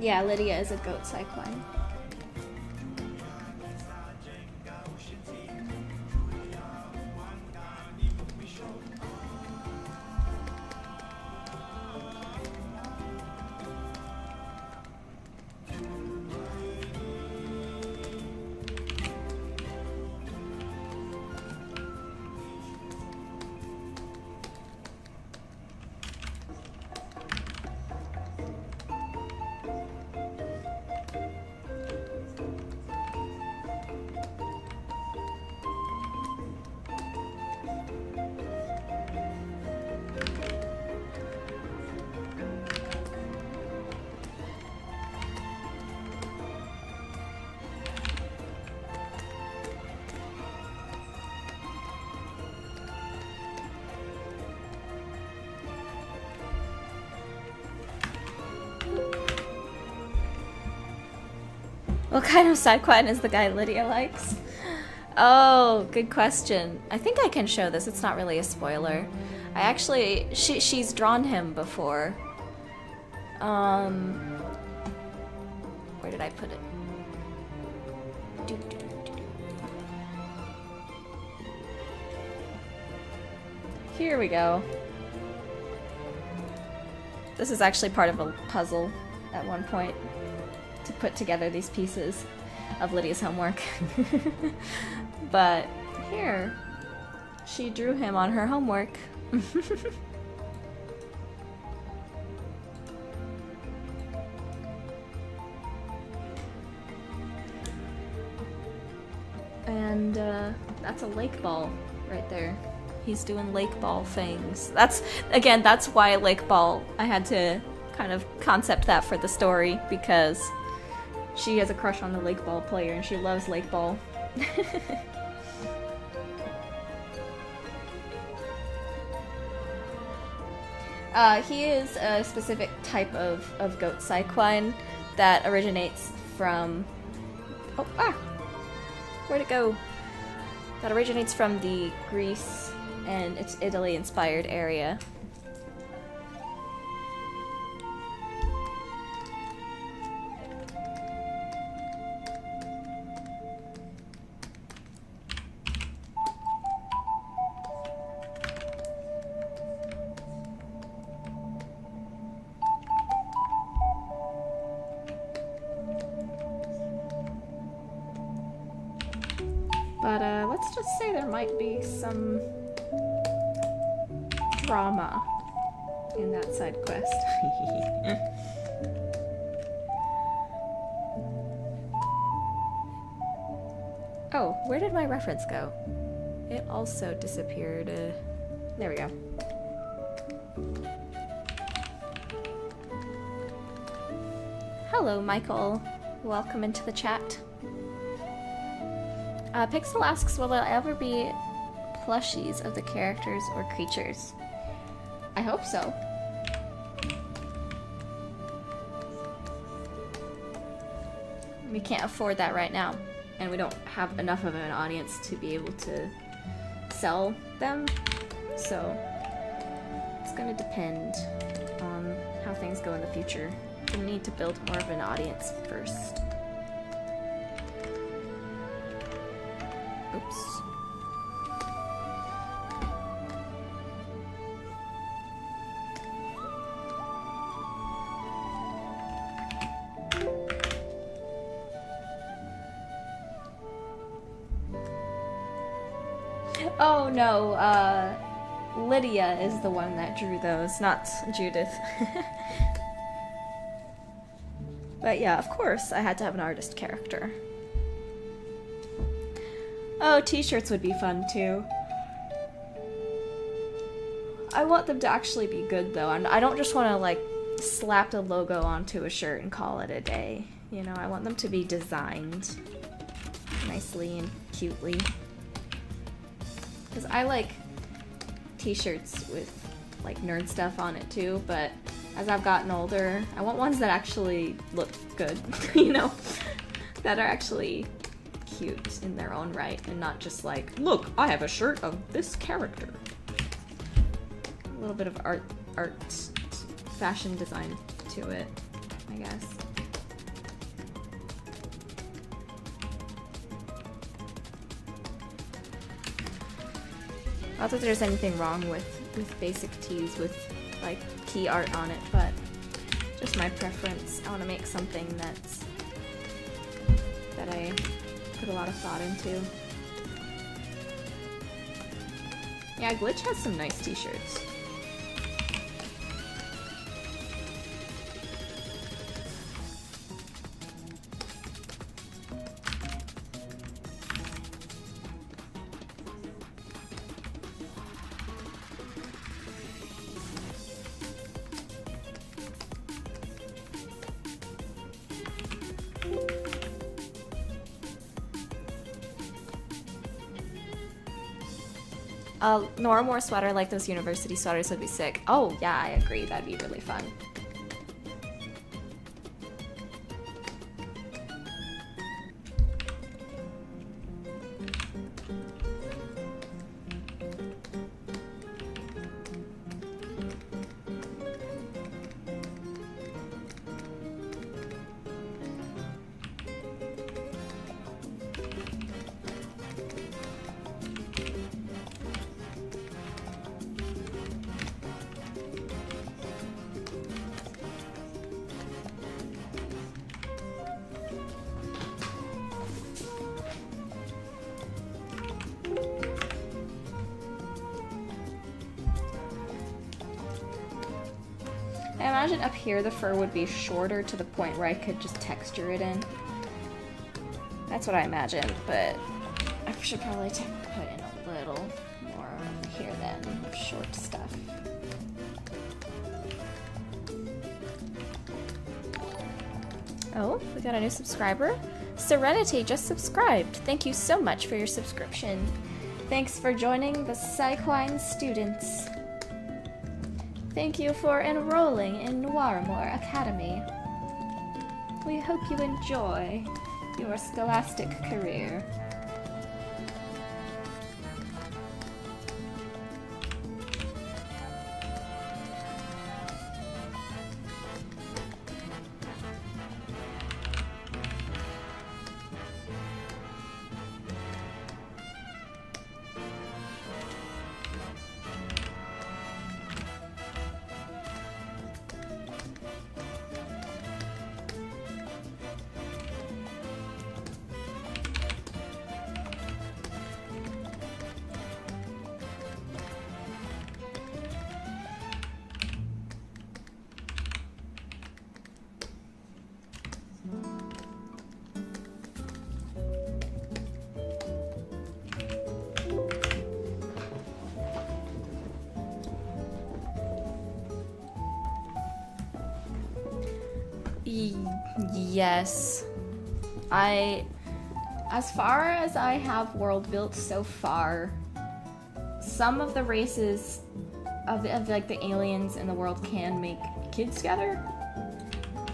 Yeah, Lydia is a goat cyclone. What kind of side quest is the guy Lydia likes? Oh, good question. I think I can show this. It's not really a spoiler. I actually... She's drawn him before. Where did I put it? Here we go. This is actually part of a puzzle at one point to put together these pieces of Lydia's homework. But here, she drew him on her homework. And that's a lake ball right there. He's doing lake ball things. That's why lake ball, I had to kind of concept that for the story, because she has a crush on the lake ball player and she loves lake ball. He is a specific type of goat cycline that originates from... Oh, where'd it go? That originates from the Greece and it's Italy-inspired area. But let's just say there might be some drama in that side quest. Oh, where did my reference go? It also disappeared. There we go. Hello, Michael. Welcome into the chat. Pixel asks, will there ever be plushies of the characters or creatures? I hope so. We can't afford that right now, and we don't have enough of an audience to be able to sell them, so it's gonna depend on how things go in the future. We need to build more of an audience first. Oops. Oh no, Lydia is the one that drew those, not Judith. But yeah, of course, I had to have an artist character. Oh, t-shirts would be fun too. I want them to actually be good though, and I don't just want to like slap the logo onto a shirt and call it a day. You know, I want them to be designed nicely and cutely. Because I like t-shirts with like nerd stuff on it too, but as I've gotten older, I want ones that actually look good, you know? That are actually cute in their own right, and not just like, look, I have a shirt of this character. A little bit of art, fashion design to it, I guess. Not that there's anything wrong with basic tees with like key art on it, but just my preference. I want to make something that I put a lot of thought into. Yeah, Glitch has some nice t-shirts. Noramore sweater like those university sweaters would be sick. Oh yeah, I agree, that'd be really fun. I imagine up here the fur would be shorter to the point where I could just texture it in. That's what I imagined, but I should probably put in a little more here then, short stuff. Oh, we got a new subscriber. Serenity just subscribed. Thank you so much for your subscription. Thanks for joining the Psyquine students. Thank you for enrolling in Noirmore Academy. We hope you enjoy your scholastic career. Yes. As far as I have world built so far, some of the races of like the aliens in the world can make kids together,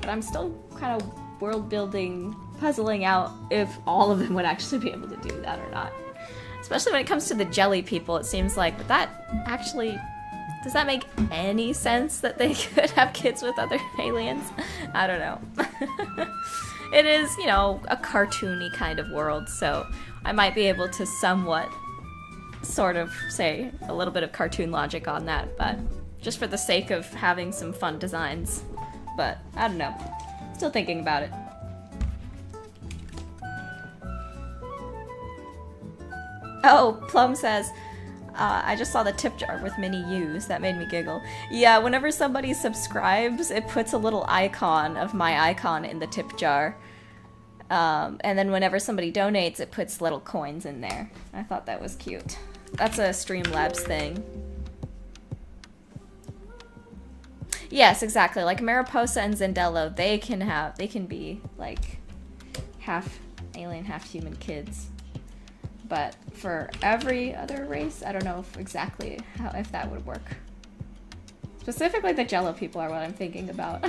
but I'm still kind of world building, puzzling out if all of them would actually be able to do that or not. Especially when it comes to the jelly people, it seems like, but that actually, does that make any sense that they could have kids with other aliens? I don't know. It is, you know, a cartoony kind of world, so I might be able to somewhat sort of say a little bit of cartoon logic on that, but just for the sake of having some fun designs. But I don't know. Still thinking about it. Oh, Plum says, I just saw the tip jar with mini U's. That made me giggle. Yeah, whenever somebody subscribes, it puts a little icon of my icon in the tip jar. And then whenever somebody donates, it puts little coins in there. I thought that was cute. That's a Streamlabs thing. Yes, exactly. Like Mariposa and Zendello, they can be like half alien, half human kids. But for every other race, I don't know if that would work. Specifically the Jello people are what I'm thinking about.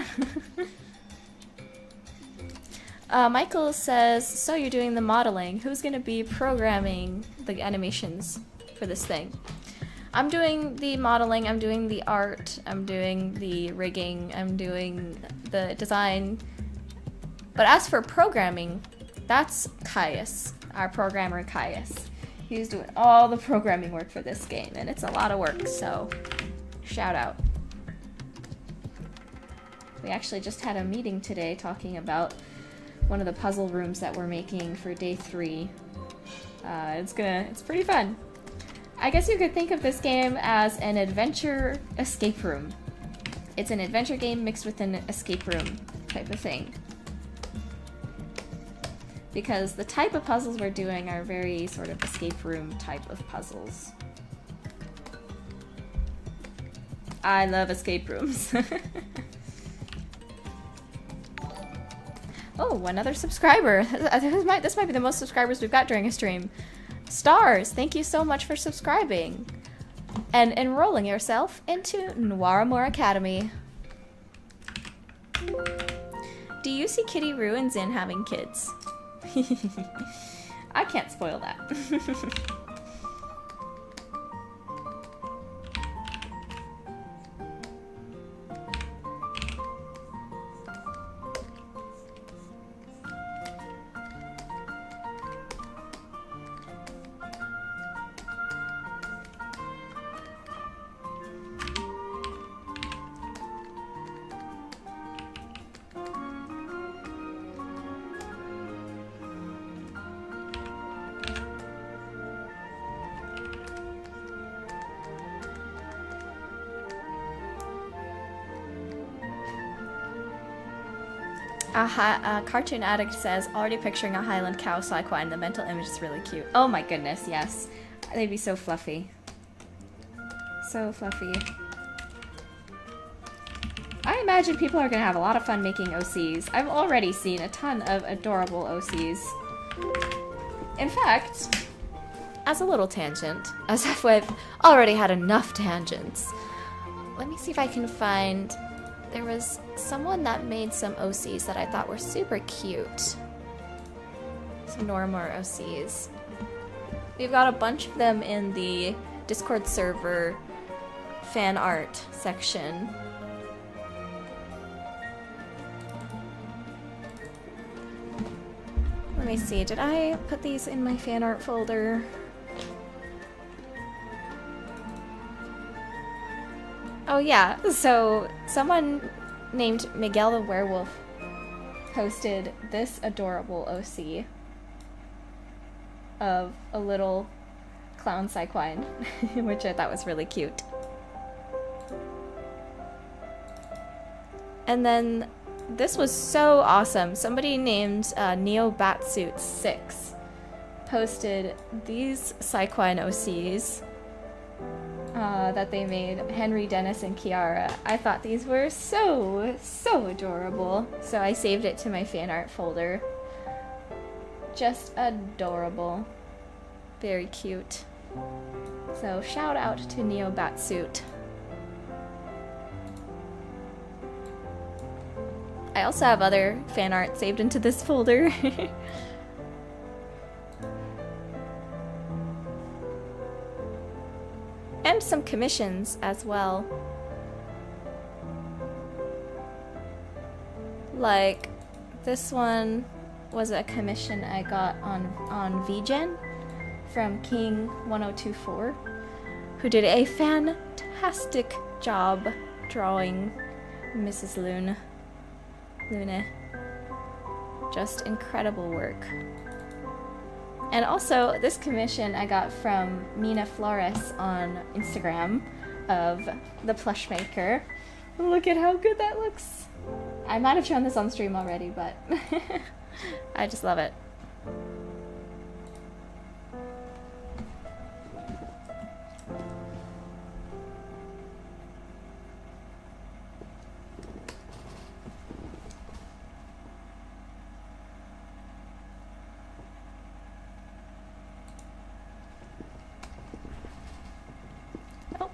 Michael says, so you're doing the modeling. Who's gonna be programming the animations for this thing? I'm doing the modeling, I'm doing the art, I'm doing the rigging, I'm doing the design. But as for programming, that's Caius, our programmer Caius. He's doing all the programming work for this game, and it's a lot of work, so shout out. We actually just had a meeting today talking about one of the puzzle rooms that we're making for day 3. It's pretty fun. I guess you could think of this game as an adventure escape room. It's an adventure game mixed with an escape room type of thing. Because the type of puzzles we're doing are very sort of escape room type of puzzles. I love escape rooms. Oh, another subscriber. This might be the most subscribers we've got during a stream. Stars, thank you so much for subscribing and enrolling yourself into Noiramore Academy. Do you see Kitty Roo and Zin having kids? I can't spoil that. Cartoon Addict says, already picturing a Highland cow Psyquine. The mental image is really cute. Oh my goodness, yes. They'd be so fluffy. So fluffy. I imagine people are gonna have a lot of fun making OCs. I've already seen a ton of adorable OCs. In fact, as a little tangent, as if we've already had enough tangents, let me see if I can find... There was someone that made some OCs that I thought were super cute. Some Noiramore OCs. We've got a bunch of them in the Discord server fan art section. Let me see, did I put these in my fan art folder? Oh yeah, so someone named Miguel the Werewolf posted this adorable OC of a little clown Psyquine, which I thought was really cute. And then this was so awesome. Somebody named Neo Batsuit6 posted these Psyquine OCs. that they made, Henry, Dennis, and Kiara. I thought these were so adorable. So I saved it to my fan art folder. Just adorable. Very cute. So shout out to Neo Batsuit. I also have other fan art saved into this folder. And some commissions as well. Like this one was a commission I got on VGen from King1024, who did a fantastic job drawing Mrs. Lune. Just incredible work. And also, this commission I got from Mina Flores on Instagram of the plush maker. Look at how good that looks. I might have shown this on stream already, but I just love it.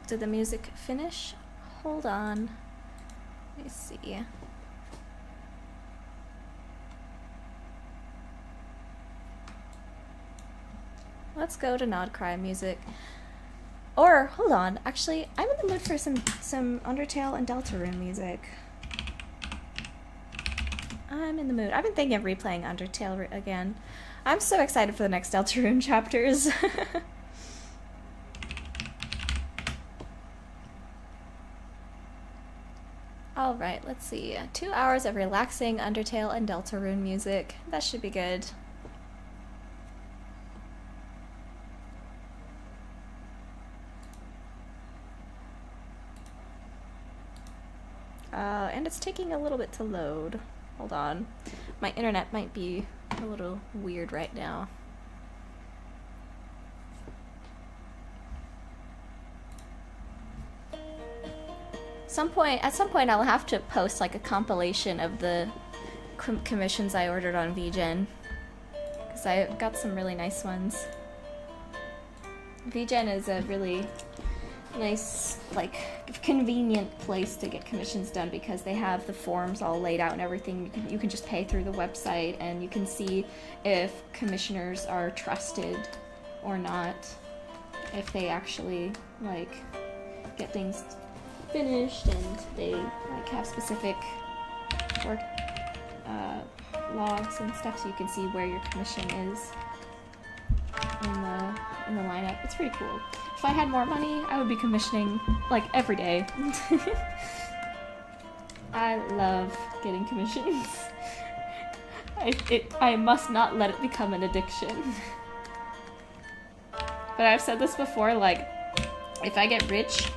Did the music finish? Hold on. Let me see. Let's go to Nod Cry music. Or, hold on, actually, I'm in the mood for some Undertale and Deltarune music. I'm in the mood. I've been thinking of replaying Undertale again. I'm so excited for the next Deltarune chapters. Alright, let's see. 2 hours of relaxing Undertale and Deltarune music. That should be good. And it's taking a little bit to load. Hold on. My internet might be a little weird right now. At some point I'll have to post like a compilation of the commissions I ordered on VGen, because I got some really nice ones. VGen is a really nice, like, convenient place to get commissions done because they have the forms all laid out and everything. You can just pay through the website and you can see if commissioners are trusted or not, if they actually like get things finished and they like have specific work logs and stuff, so you can see where your commission is in the lineup. It's pretty cool. If I had more money, I would be commissioning like every day. I love getting commissions. I must not let it become an addiction. But I've said this before, like, if I get rich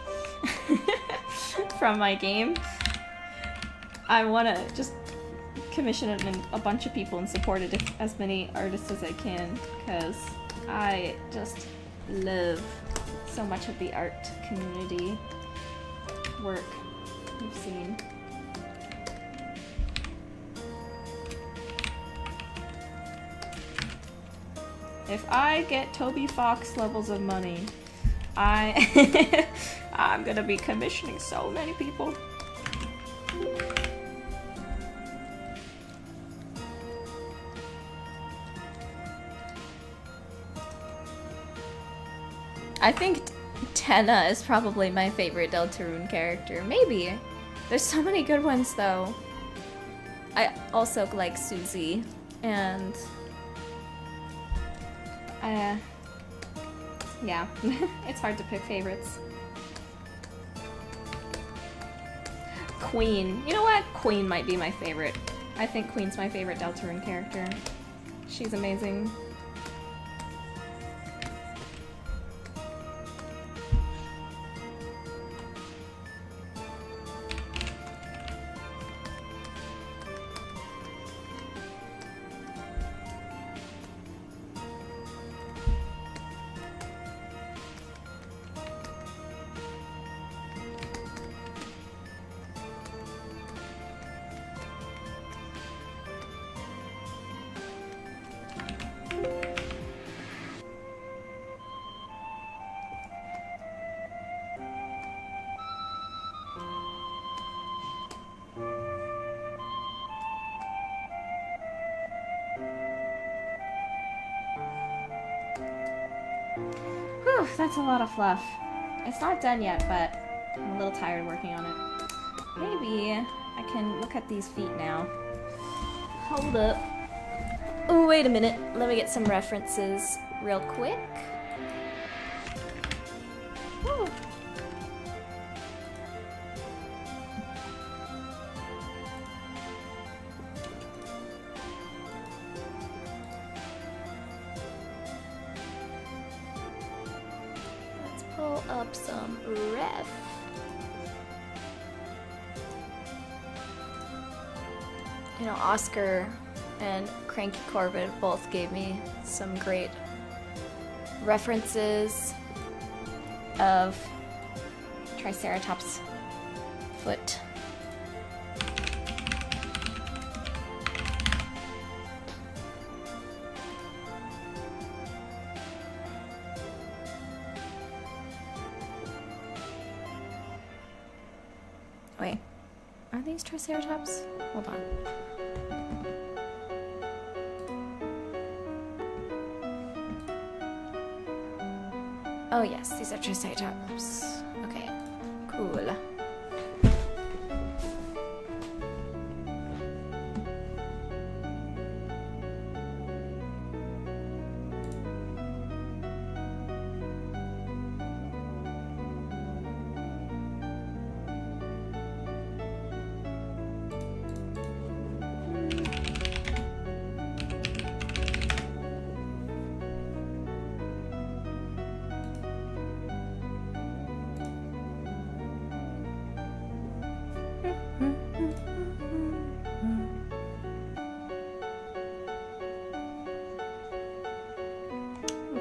from my game, I want to just commission a bunch of people and support as many artists as I can, because I just love so much of the art community work we've seen. If I get Toby Fox levels of money, I'm gonna be commissioning so many people. I think Tenna is probably my favorite Deltarune character. Maybe. There's so many good ones though. I also like Susie, and yeah, it's hard to pick favorites. Queen. You know what? Queen might be my favorite. I think Queen's my favorite Deltarune character. She's amazing. Whew, that's a lot of fluff. It's not done yet, but I'm a little tired working on it. Maybe I can look at these feet now. Hold up. Oh, wait a minute. Let me get some references real quick. Whew. Let's pull up some ref. You know, Oscar and Cranky Corbett both gave me some great references of Triceratops' foot. Wait, are these Triceratops? Hold on. Oh yes, these are Triceratops. Okay, cool.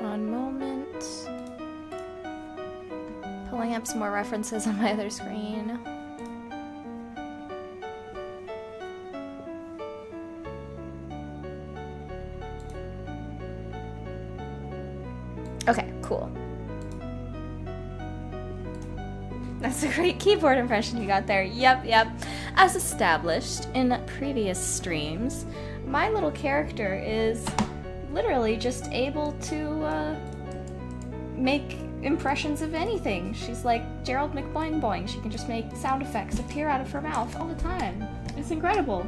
One moment. Pulling up some more references on my other screen. Okay, cool. That's a great keyboard impression you got there. Yep. As established in previous streams, my little character is literally just able to make impressions of anything. She's like Gerald McBoing Boing. She can just make sound effects appear out of her mouth all the time. It's incredible.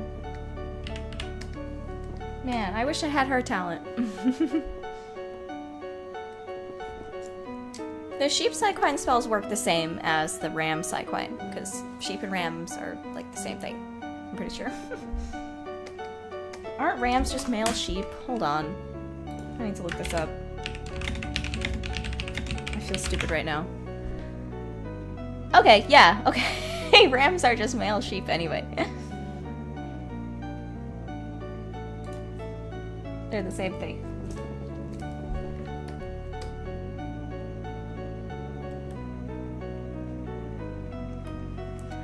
Man, I wish I had her talent. The sheep Psyquine spells work the same as the ram Psyquine, because sheep and rams are like the same thing, I'm pretty sure. Aren't rams just male sheep? Hold on. I need to look this up. I feel stupid right now. Okay, yeah, okay. Rams are just male sheep anyway. They're the same thing.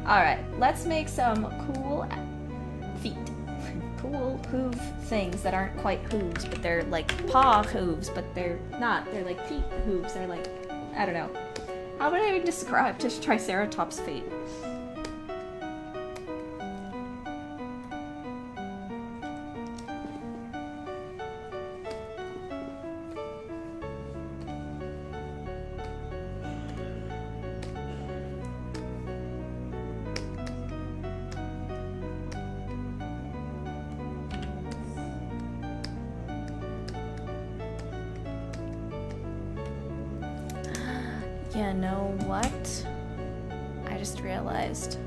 Alright, let's make some cool feet. Cool hoof things that aren't quite hooves, but they're like paw hooves, but they're not. They're like feet hooves. They're like, I don't know. How would I even describe just Triceratops' feet? You know what? I just realized.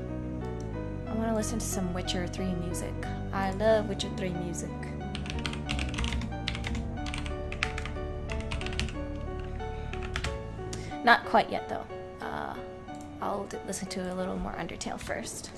I want to listen to some Witcher 3 music. I love Witcher 3 music. Not quite yet, though. I'll listen to a little more Undertale first.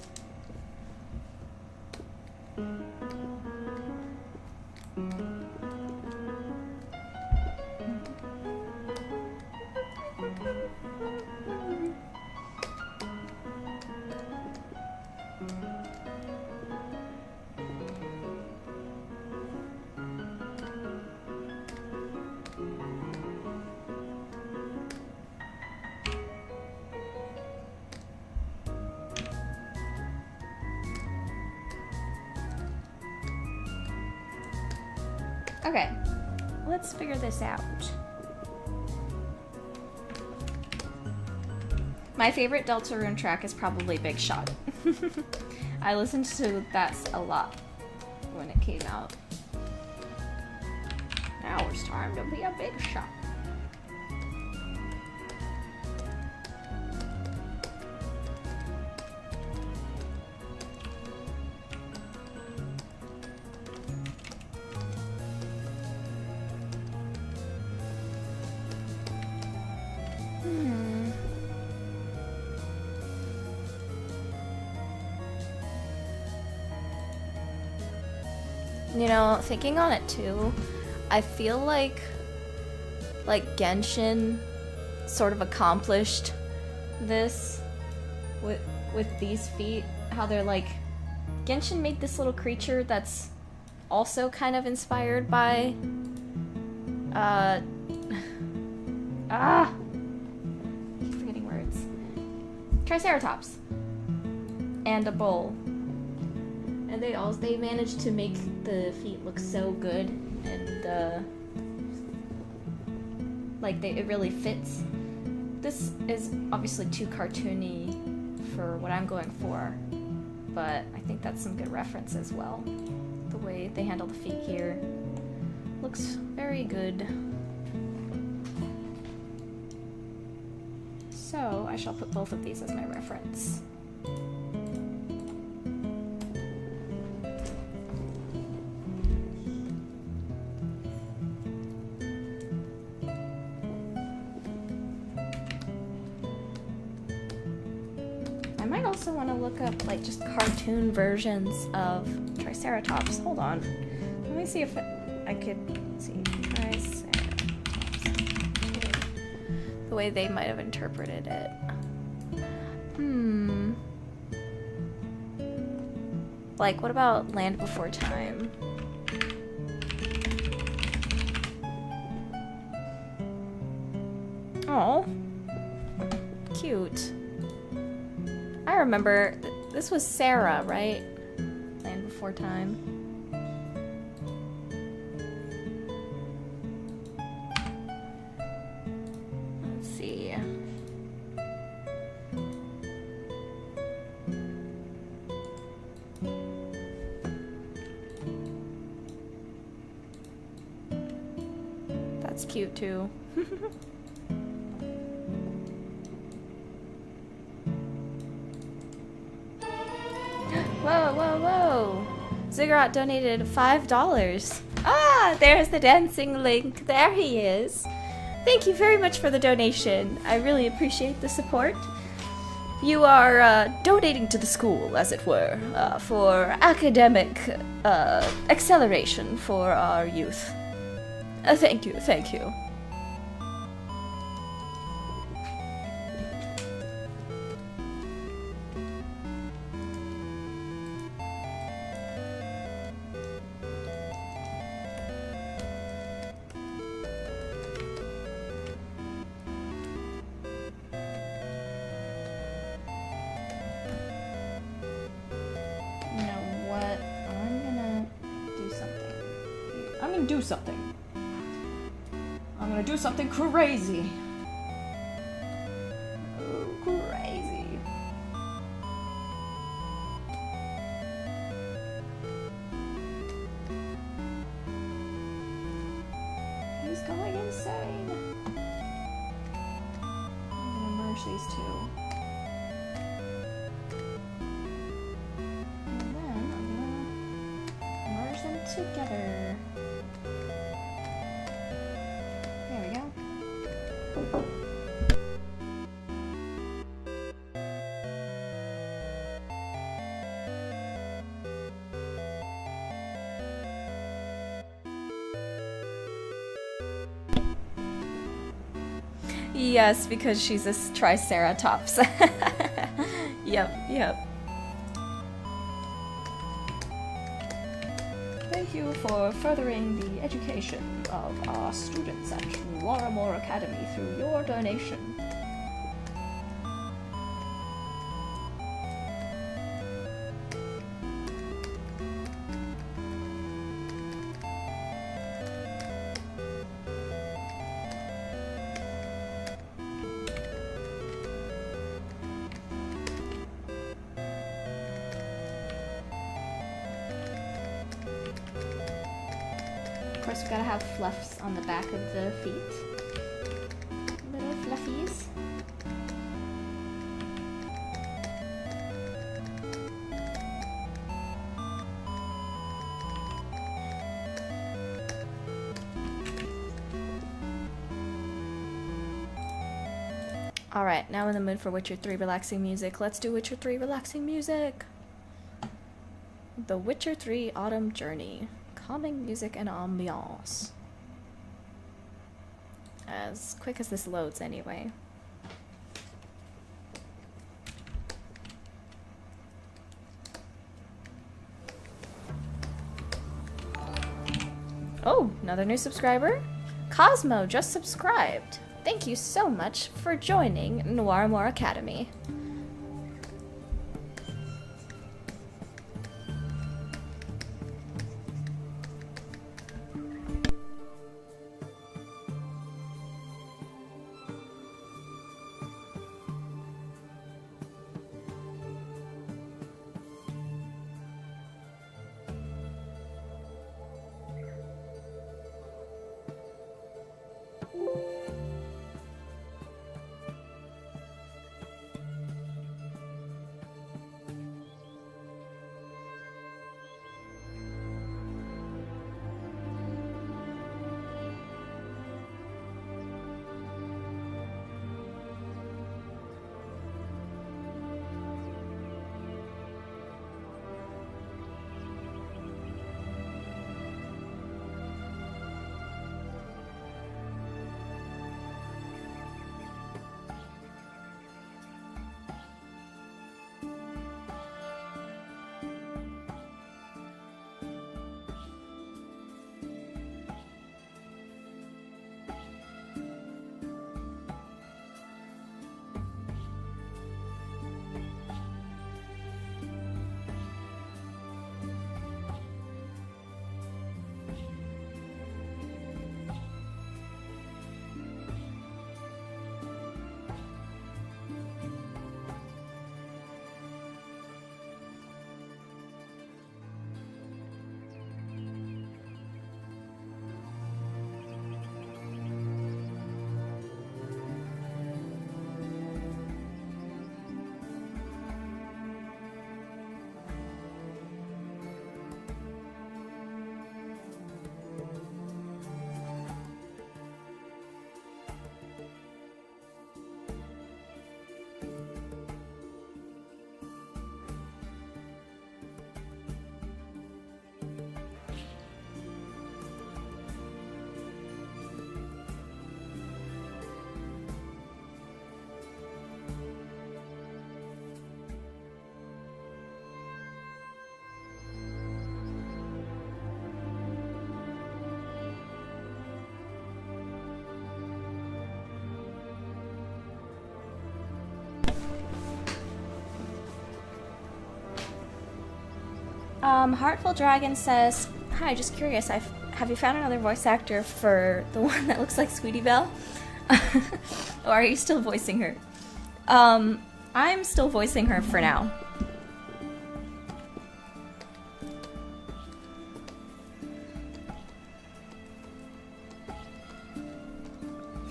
Okay, let's figure this out. My favorite Deltarune track is probably Big Shot. I listened to that a lot when it came out. Now it's time to be a big shot. You know, thinking on it too, I feel like Genshin sort of accomplished this with these feet. How they're like, Genshin made this little creature that's also kind of inspired by I keep forgetting words. Triceratops and a bull. And they managed to make the feet look so good, and like it really fits. This is obviously too cartoony for what I'm going for, but I think that's some good reference as well. The way they handle the feet here looks very good. So I shall put both of these as my reference. I might also want to look up like just cartoon versions of Triceratops. Hold on. Let me see if I could see Triceratops. The way they might have interpreted it. Like, what about Land Before Time? Oh, cute. I remember, this was Sarah, right? Land Before Time. Let's see. That's cute too. Whoa, whoa, whoa! Ziggurat donated $5. Ah, there's the dancing Link. There he is. Thank you very much for the donation. I really appreciate the support. You are donating to the school, as it were, for academic acceleration for our youth. Thank you, thank you. I'm gonna do something crazy. Oh, crazy. He's going insane. I'm gonna merge these two. And then I'm gonna merge them together. Yes, because she's a Triceratops. Yep. Thank you for furthering the education of our students at Loramore Academy through your donation. course, we gotta have fluffs on the back of the feet. Little fluffies. Alright, now in the mood for Witcher 3 relaxing music. Let's do Witcher 3 relaxing music! The Witcher 3 Autumn Journey. Calming music and ambiance. As quick as this loads, anyway. Oh, another new subscriber? Cosmo just subscribed. Thank you so much for joining Noir More Academy. Heartful Dragon says, "Hi, just curious, have you found another voice actor for the one that looks like Sweetie Belle? Or are you still voicing her?" I'm still voicing her for now.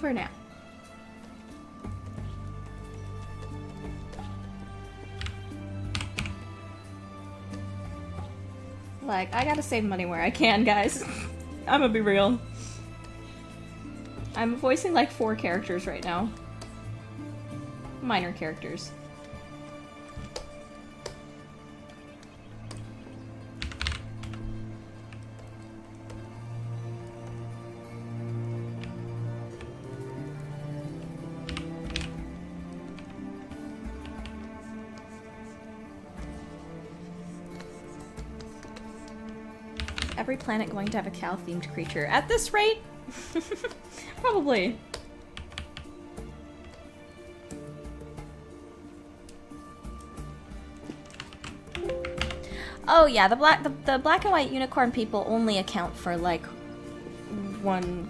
For now. Like, I gotta save money where I can, guys. I'm gonna be real. I'm voicing like 4 characters right now. Minor characters. Every planet going to have a cow-themed creature. At this rate? Probably. Oh yeah, the black and white unicorn people only account for like one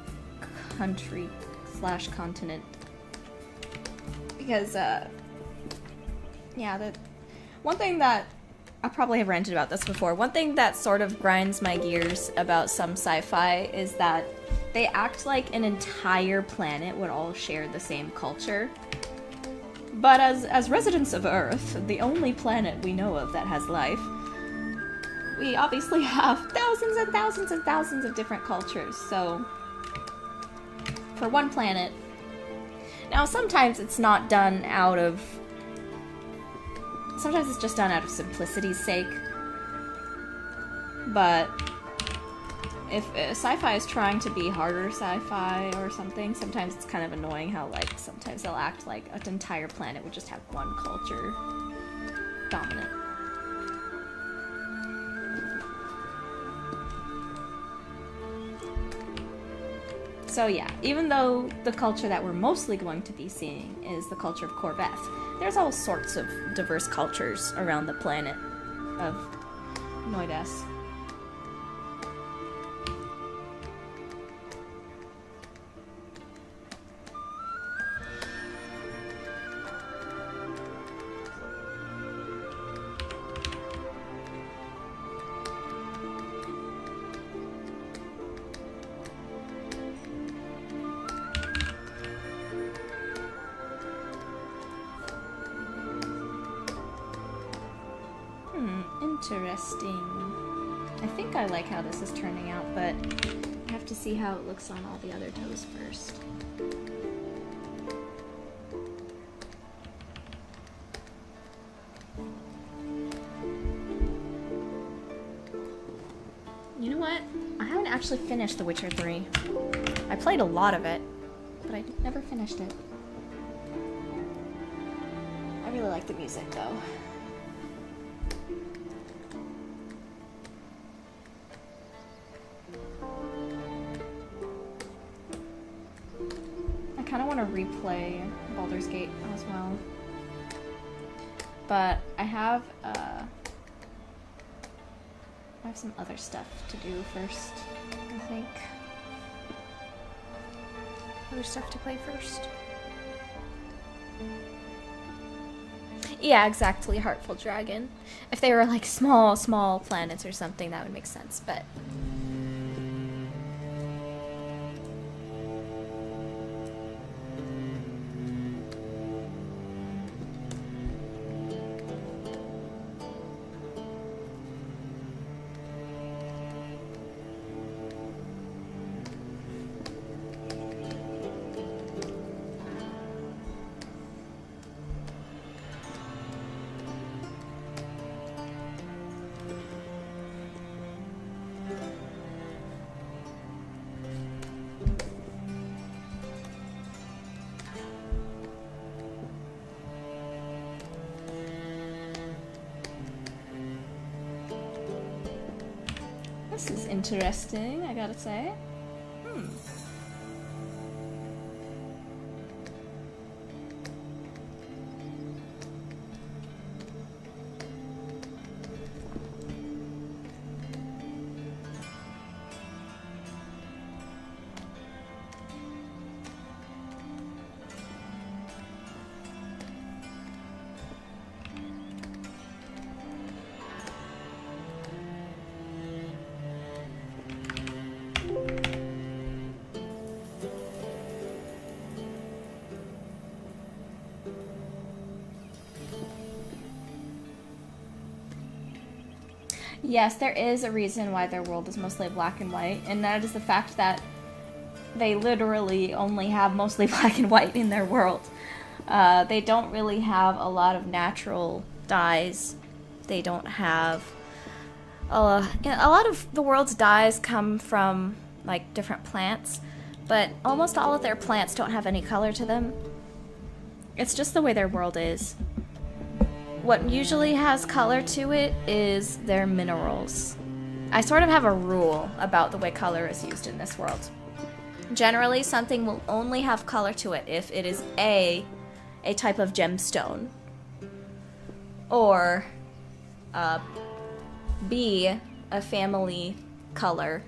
country / continent. Because yeah, the one thing that I probably have ranted about this before. One thing that sort of grinds my gears about some sci-fi is that they act like an entire planet would all share the same culture. But as residents of Earth, the only planet we know of that has life, we obviously have thousands and thousands and thousands of different cultures, so for one planet. Now, sometimes it's not done out of... Sometimes it's just done out of simplicity's sake. But if sci-fi is trying to be harder sci-fi or something, sometimes it's kind of annoying how, like, sometimes they'll act like an entire planet would just have one culture dominant. So yeah, even though the culture that we're mostly going to be seeing is the culture of Corveth, there's all sorts of diverse cultures around the planet of Noidas. Interesting. I think I like how this is turning out, but I have to see how it looks on all the other toes first. You know what? I haven't actually finished The Witcher 3. I played a lot of it, but I never finished it. I really like the music, though. I kind of want to replay Baldur's Gate as well, but I have some other stuff to do first, I think. Other stuff to play first. Yeah, exactly, Heartful Dragon. If they were like small planets or something, that would make sense, but... This is interesting, I gotta say. Yes, there is a reason why their world is mostly black and white, and that is the fact that they literally only have mostly black and white in their world. They don't really have a lot of natural dyes. They don't have... a lot of the world's dyes come from, like, different plants, but almost all of their plants don't have any color to them. It's just the way their world is. What usually has color to it is their minerals. I sort of have a rule about the way color is used in this world. Generally, something will only have color to it if it is A, a type of gemstone, or B, a family color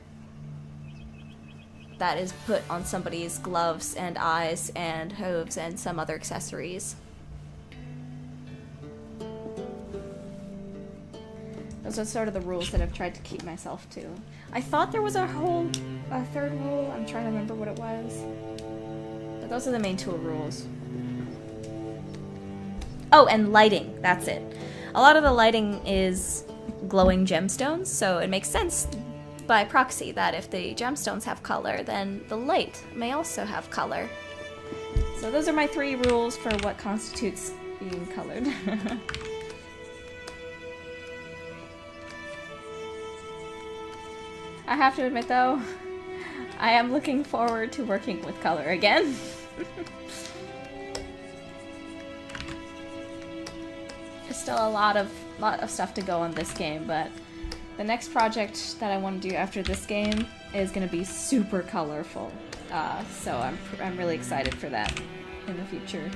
that is put on somebody's gloves and eyes and hooves and some other accessories. Those are sort of the rules that I've tried to keep myself to. I thought there was a third rule. I'm trying to remember what it was. But those are the main 2 rules. Oh, and lighting. That's it. A lot of the lighting is glowing gemstones, so it makes sense by proxy that if the gemstones have color, then the light may also have color. So those are my 3 rules for what constitutes being colored. I have to admit though, I am looking forward to working with color again. There's still a lot of stuff to go on this game, but the next project that I want to do after this game is going to be super colorful. So I'm really excited for that in the future.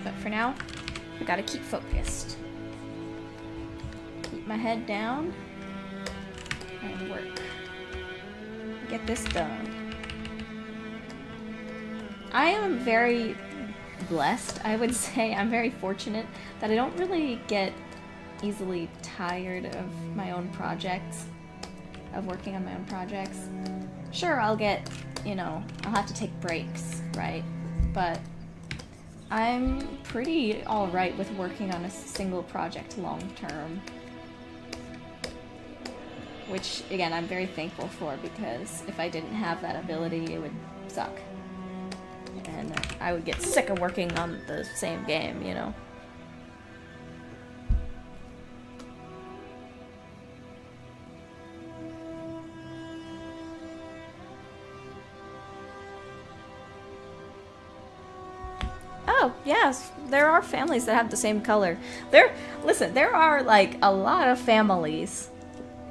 But for now, I gotta keep focused. Keep my head down and work. Get this done. I am very blessed, I would say. I'm very fortunate that I don't really get easily tired of my own projects, of working on my own projects. Sure, I'll get, I'll have to take breaks, right? But I'm pretty alright with working on a single project long term. Which, again, I'm very thankful for, because if I didn't have that ability, it would suck. And I would get sick of working on the same game, Oh, yes, there are families that have the same color. Listen, there are, like, a lot of families,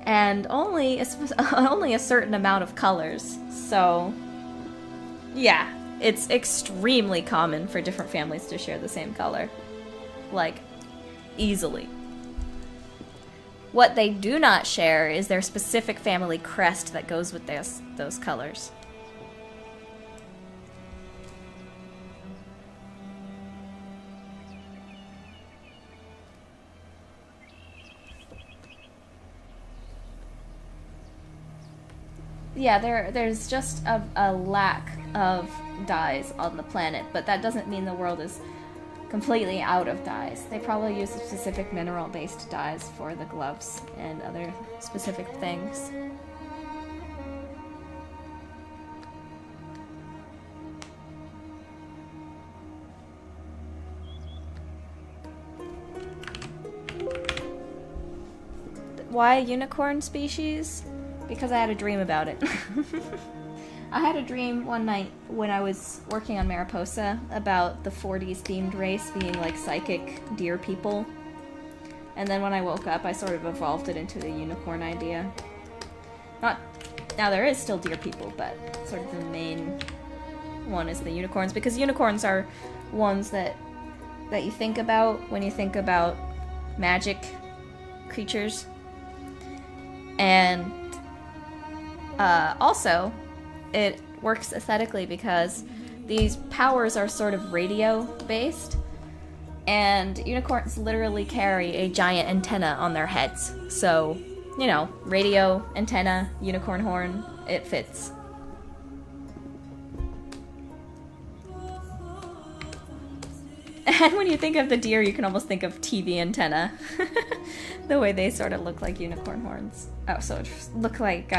and only a certain amount of colors. So, yeah, it's extremely common for different families to share the same color. Like, easily. What they do not share is their specific family crest that goes with those colors. Yeah, there's just a lack of dyes on the planet, but that doesn't mean the world is completely out of dyes. They probably use specific mineral-based dyes for the gloves and other specific things. Why unicorn species? Because I had a dream about it. I had a dream one night when I was working on Mariposa about the 40s themed race being like psychic deer people. And then when I woke up, I sort of evolved it into the unicorn idea. Now there is still deer people, but sort of the main one is the unicorns, because unicorns are ones that you think about when you think about magic creatures. And also, it works aesthetically because these powers are sort of radio-based, and unicorns literally carry a giant antenna on their heads. So, radio, antenna, unicorn horn, it fits. And when you think of the deer, you can almost think of TV antenna. The way they sort of look like unicorn horns. Oh, so it look like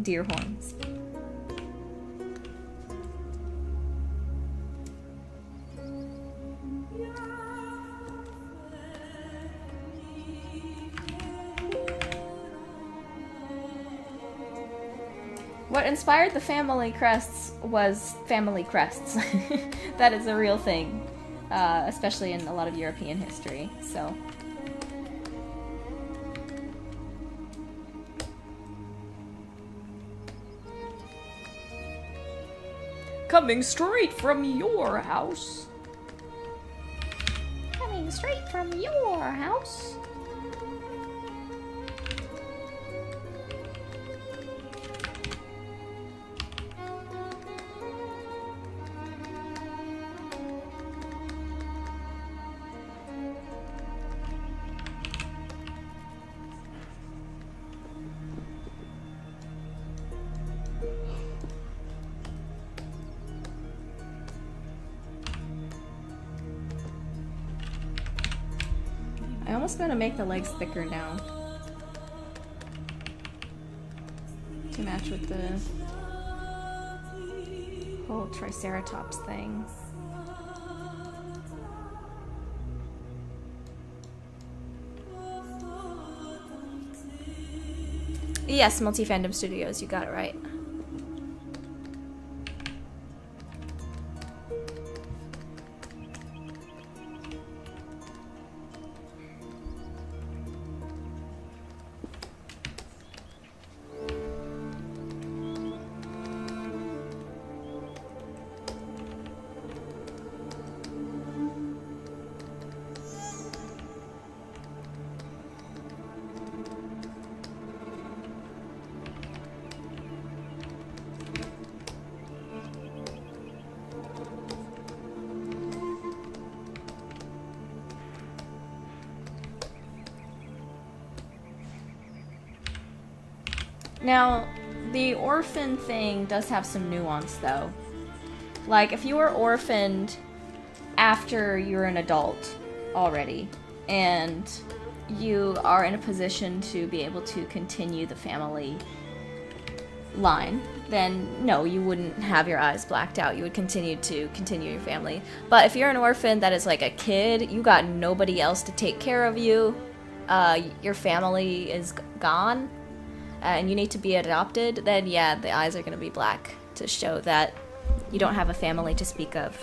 deer horns. What inspired the family crests was family crests. That is a real thing, especially in a lot of European history, so... Coming straight from your house. Coming straight from your house. almost gonna make the legs thicker now to match with the whole Triceratops thing. Yes, Multi-Fandom Studios, you got it right. Now, the orphan thing does have some nuance, though. Like, if you were orphaned after you're an adult already, and you are in a position to be able to continue the family line, then no, you wouldn't have your eyes blacked out. You would continue your family. But if you're an orphan that is like a kid, you got nobody else to take care of you, your family is gone, and you need to be adopted, then yeah, the eyes are going to be black to show that you don't have a family to speak of.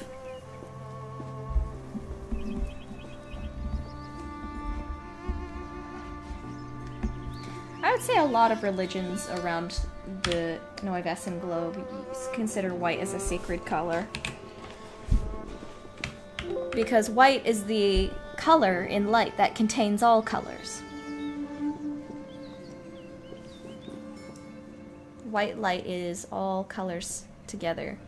I would say a lot of religions around the Noivessan globe consider white as a sacred color. Because white is the color in light that contains all colors. White light is all colors together.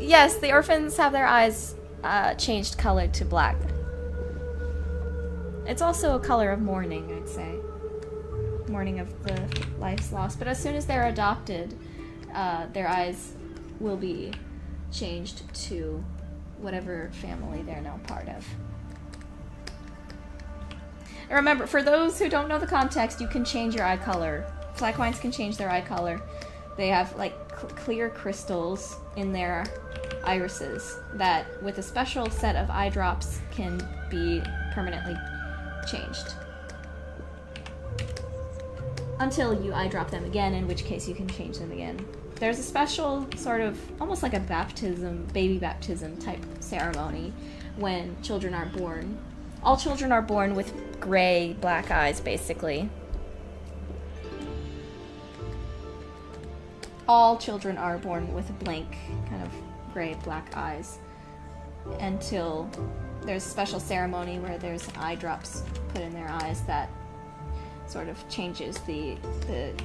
Yes, the orphans have their eyes changed color to black. It's also a color of mourning, I'd say. Mourning of the life's lost. But as soon as they're adopted, their eyes will be changed to whatever family they're now part of. And remember, for those who don't know the context, you can change your eye color. Black wines can change their eye color. They have like clear crystals in their irises that, with a special set of eye drops, can be permanently changed. Until you eye drop them again, in which case you can change them again. There's a special sort of, almost like a baptism, baby baptism type ceremony when children are born. All children are born with gray, black eyes, basically. All children are born with blank, kind of gray, black eyes until there's a special ceremony where there's eye drops put in their eyes that sort of changes the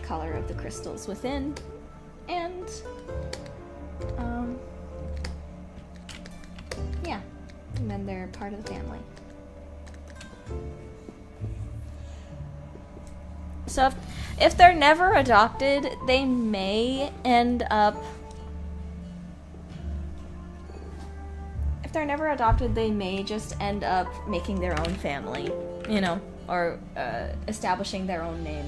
color of the crystals within, and yeah, and then they're part of the family. So if they're never adopted, they may end up... If they're never adopted, they may just end up making their own family, you know, or establishing their own name.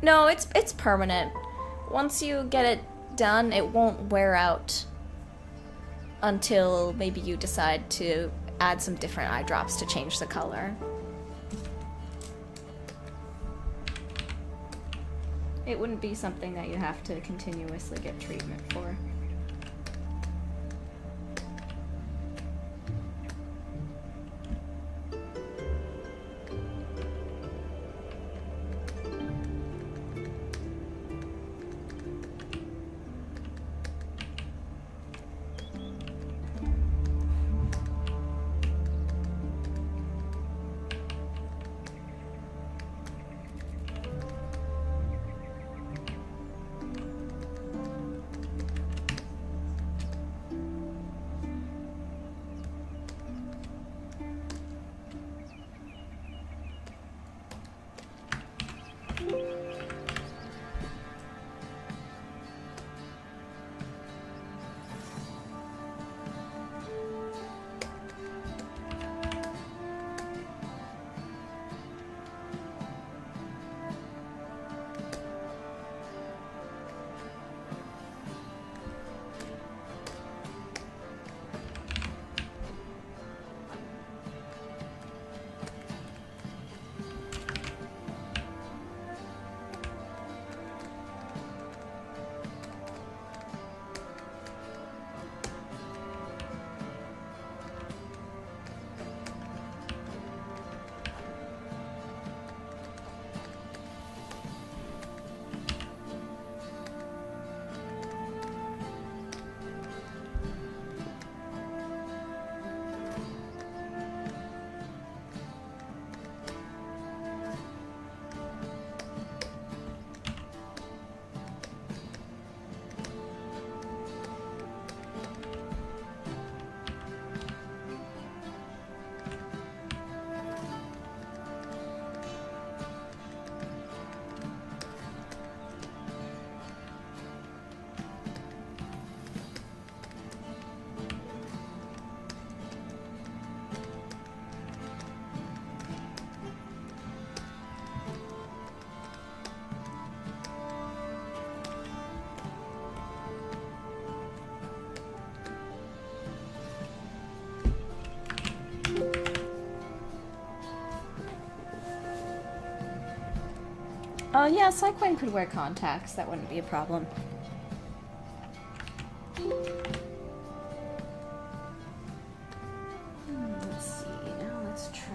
No, it's permanent. Once you get it done, it won't wear out until maybe you decide to add some different eye drops to change the color. It wouldn't be something that you have to continuously get treatment for. Yeah, Cyquine could wear contacts. That wouldn't be a problem. Let's see. Now let's try.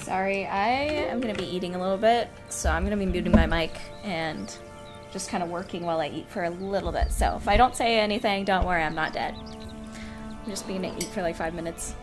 Sorry, I am going to be eating a little bit, so I'm going to be muting my mic and just kind of working while I eat for a little bit. So if I don't say anything, don't worry, I'm not dead. I'm just going to eat for like 5 minutes.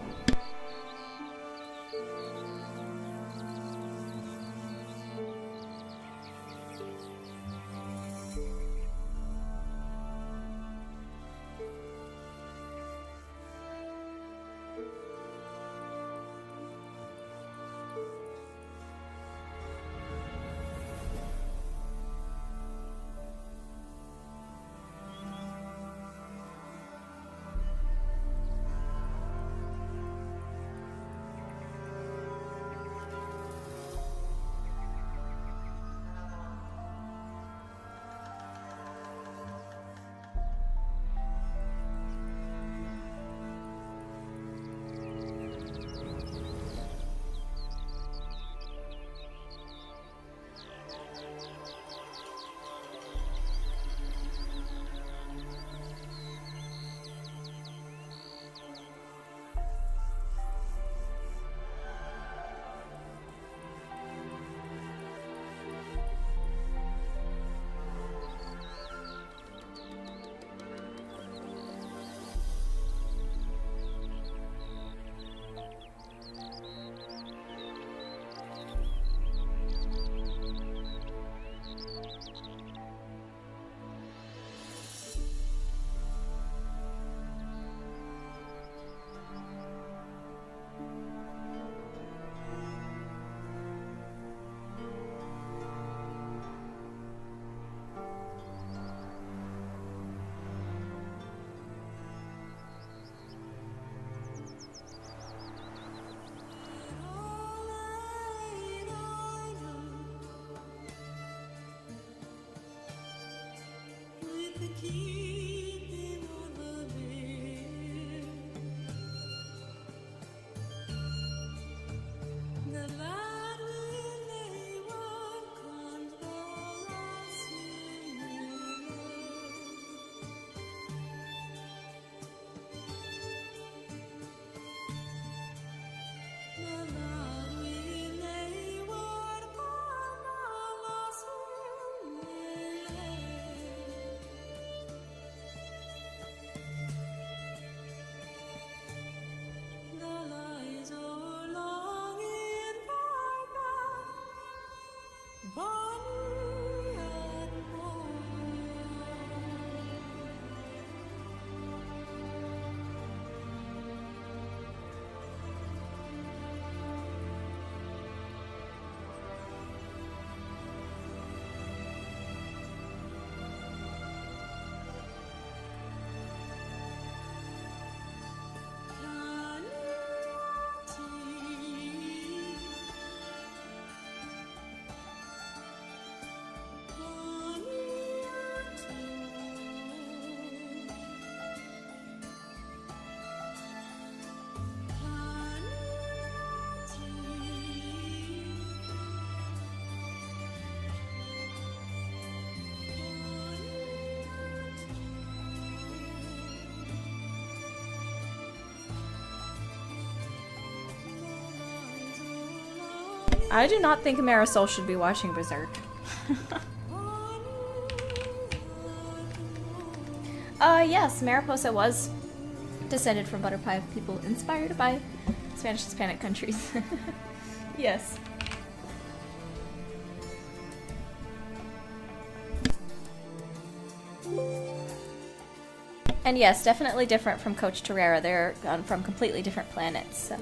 I do not think Marisol should be watching Berserk. Yes, Mariposa was descended from butterfly people inspired by Spanish Hispanic countries. Yes. And yes, definitely different from Coach Terrera. They're from completely different planets. So.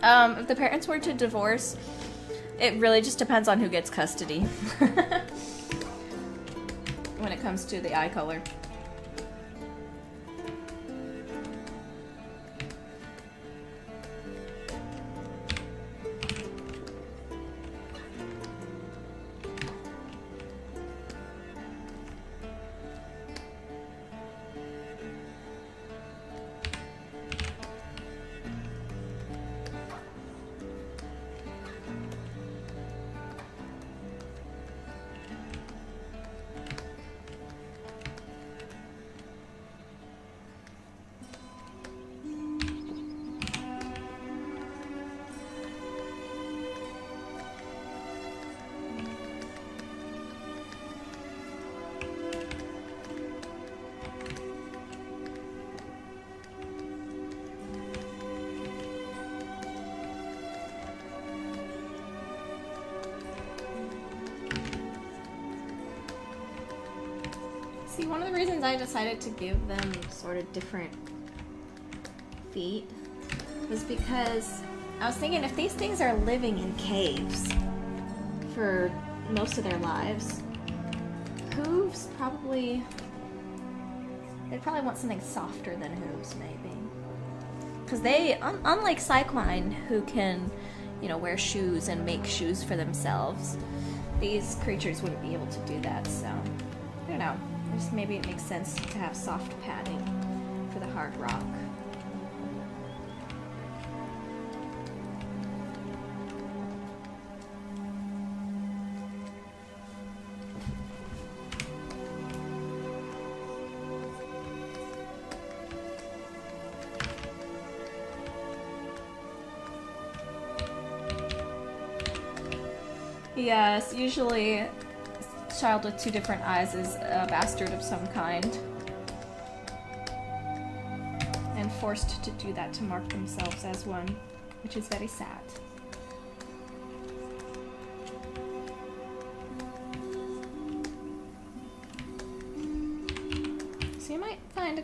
If the parents were to divorce, it really just depends on who gets custody when it comes to the eye color. See, one of the reasons I decided to give them sort of different feet was because I was thinking if these things are living in caves for most of their lives, hooves probably... they'd probably want something softer than hooves, maybe. Because they, unlike Cycline, who can, you know, wear shoes and make shoes for themselves, these creatures wouldn't be able to do that, so... I don't know. Just maybe it makes sense to have soft padding for the hard rock. Yes, usually a child with two different eyes is a bastard of some kind. And forced to do that to mark themselves as one, which is very sad. So you might find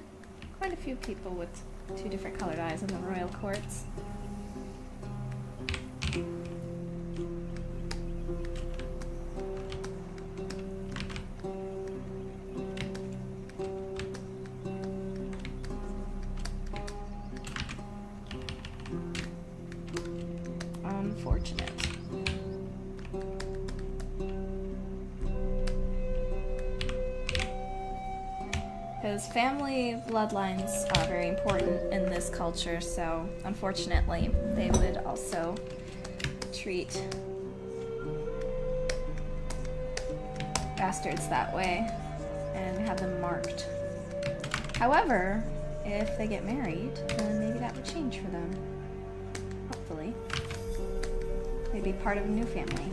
quite a few people with two different colored eyes in the royal courts. Unfortunate. Because family bloodlines are very important in this culture, so unfortunately they would also treat bastards that way and have them marked. However, if they get married, then maybe that would change for them. Hopefully. They'd be part of a new family.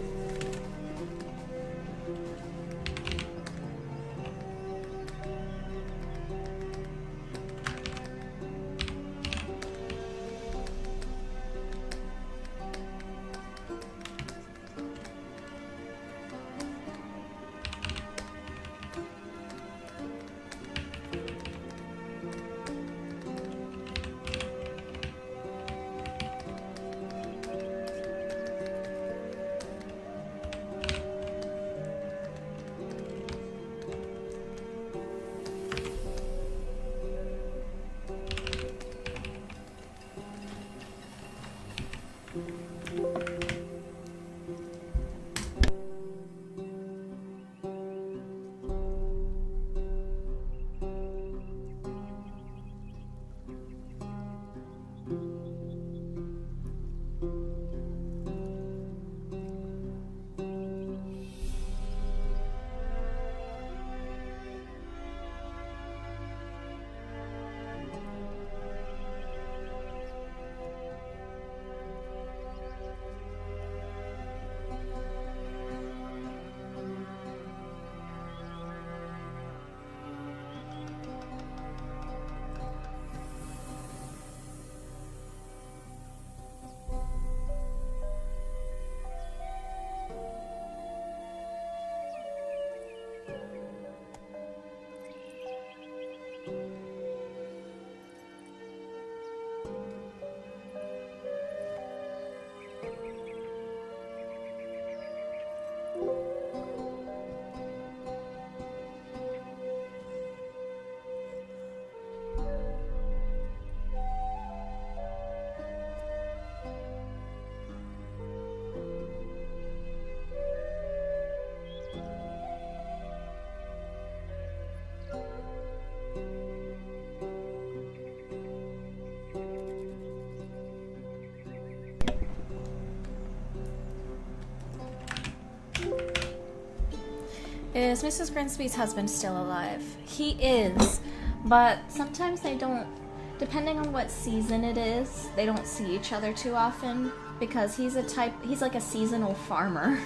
Is Mrs. Grimsby's husband still alive? He is, but sometimes they don't, depending on what season it is, they don't see each other too often because he's like a seasonal farmer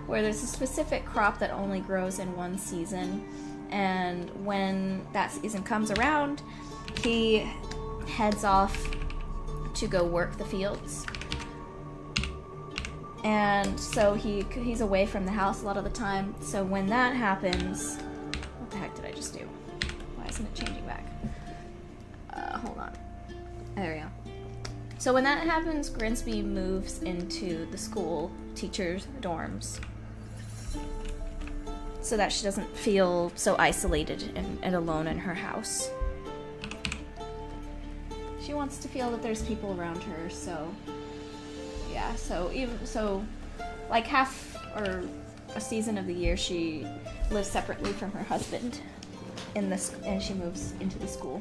where there's a specific crop that only grows in one season, and when that season comes around, he heads off to go work the fields. And so he's away from the house a lot of the time. So when that happens, what the heck did I just do? Why isn't it changing back? Hold on. There we go. So when that happens, Grimsby moves into the school teacher's dorms so that she doesn't feel so isolated and alone in her house. She wants to feel that there's people around her, so yeah, so like half or a season of the year she lives separately from her husband in this, and she moves into the school.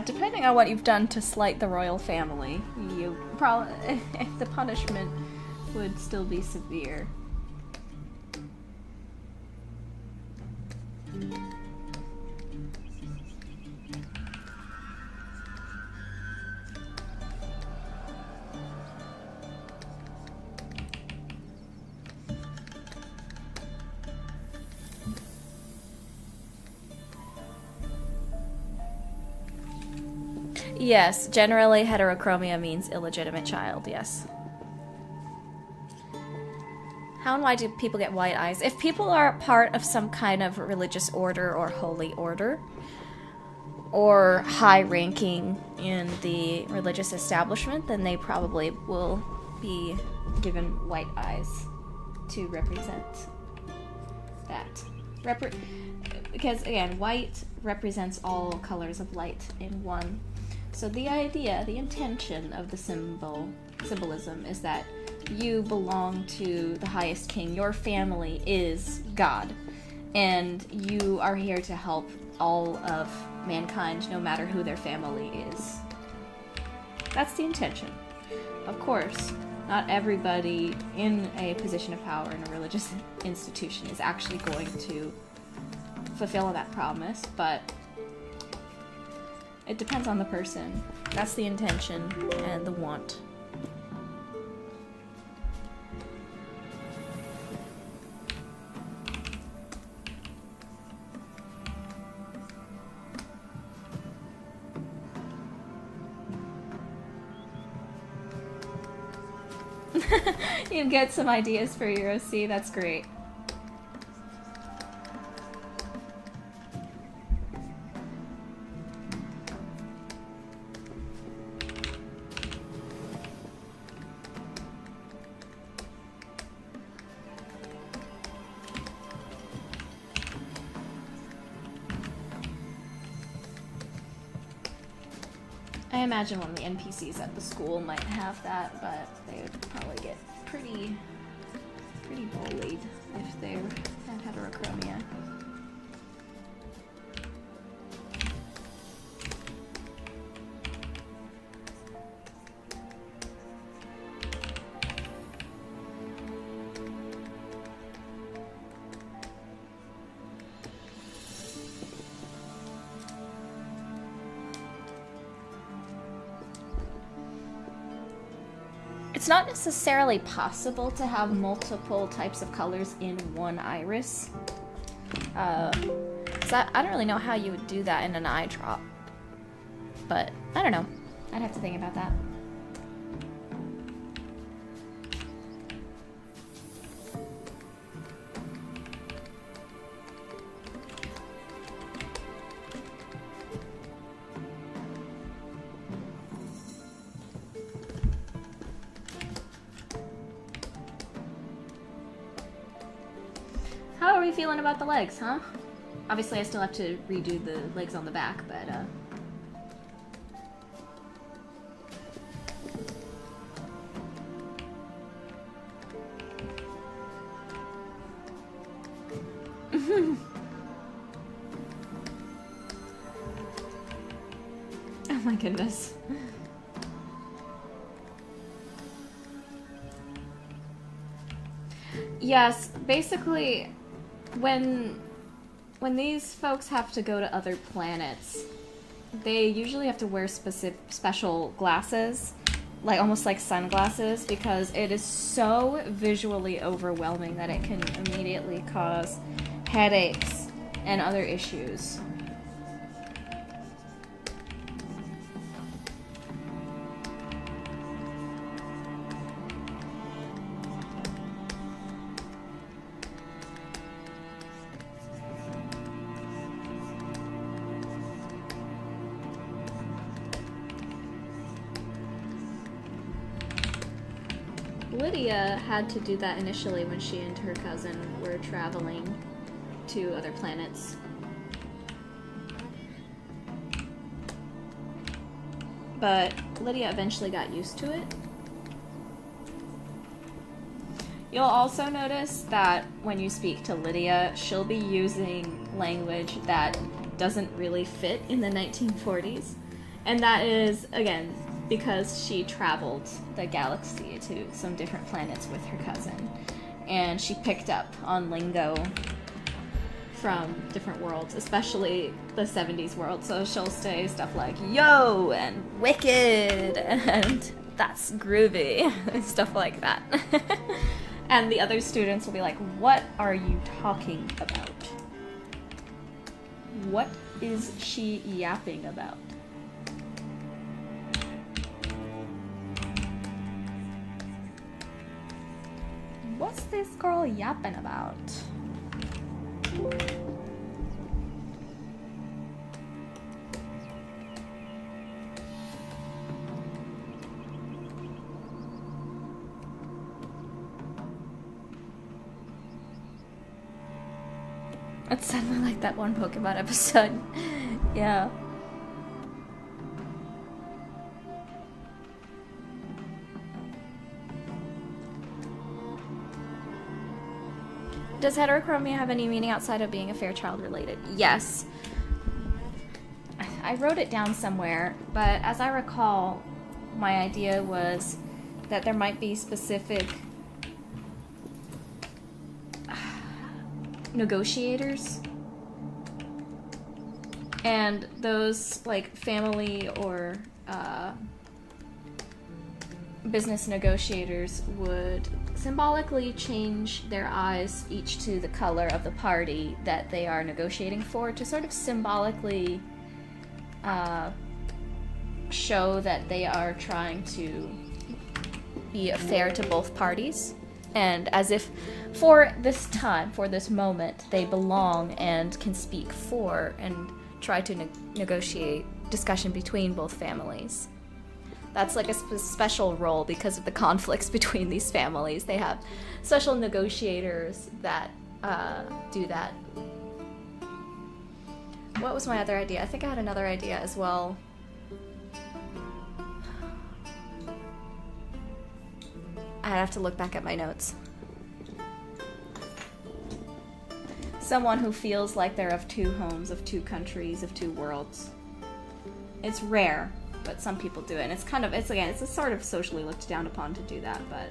Depending on what you've done to slight the royal family, you probably the punishment would still be severe. Yes, generally heterochromia means illegitimate child, yes. How and why do people get white eyes? If people are part of some kind of religious order or holy order, or high ranking in the religious establishment, then they probably will be given white eyes to represent that. Because again, white represents all colors of light in one. So the idea, the intention of the symbolism is that you belong to the highest king. Your family is God. And you are here to help all of mankind, no matter who their family is. That's the intention. Of course, not everybody in a position of power in a religious institution is actually going to fulfill that promise, but it depends on the person. That's the intention and the want. You get some ideas for your OC, that's great. I imagine one of the NPCs at the school might have that, but they would probably get pretty bullied if they had heterochromia. It's not necessarily possible to have multiple types of colors in one iris. So I don't really know how you would do that in an eye drop. But, I don't know. I'd have to think about that. How are we feeling about the legs, huh? Obviously, I still have to redo the legs on the back, but, Oh my goodness. Yes, basically, when these folks have to go to other planets, they usually have to wear special glasses, like almost like sunglasses, because it is so visually overwhelming that it can immediately cause headaches and other issues. Lydia had to do that initially when she and her cousin were traveling to other planets. But Lydia eventually got used to it. You'll also notice that when you speak to Lydia, she'll be using language that doesn't really fit in the 1940s. And that is, again, because she traveled the galaxy to some different planets with her cousin. And she picked up on lingo from different worlds, especially the 70s world. So she'll say stuff like, yo, and wicked, and that's groovy, and stuff like that. And the other students will be like, what are you talking about? What is she yapping about? What's this girl yapping about? It sounded like that one Pokemon episode. Yeah. Does heterochromia have any meaning outside of being a Fairchild related? Yes. I wrote it down somewhere, but as I recall, my idea was that there might be specific negotiators, and those like family or business negotiators would symbolically change their eyes each to the color of the party that they are negotiating for, to sort of symbolically show that they are trying to be fair to both parties, and as if for this time, for this moment, they belong and can speak for and try to negotiate discussion between both families. That's like a special role because of the conflicts between these families. They have special negotiators that do that. What was my other idea? I think I had another idea as well. I'd have to look back at my notes. Someone who feels like they're of two homes, of two countries, of two worlds. It's rare, but some people do it, and it's a sort of socially looked down upon to do that, but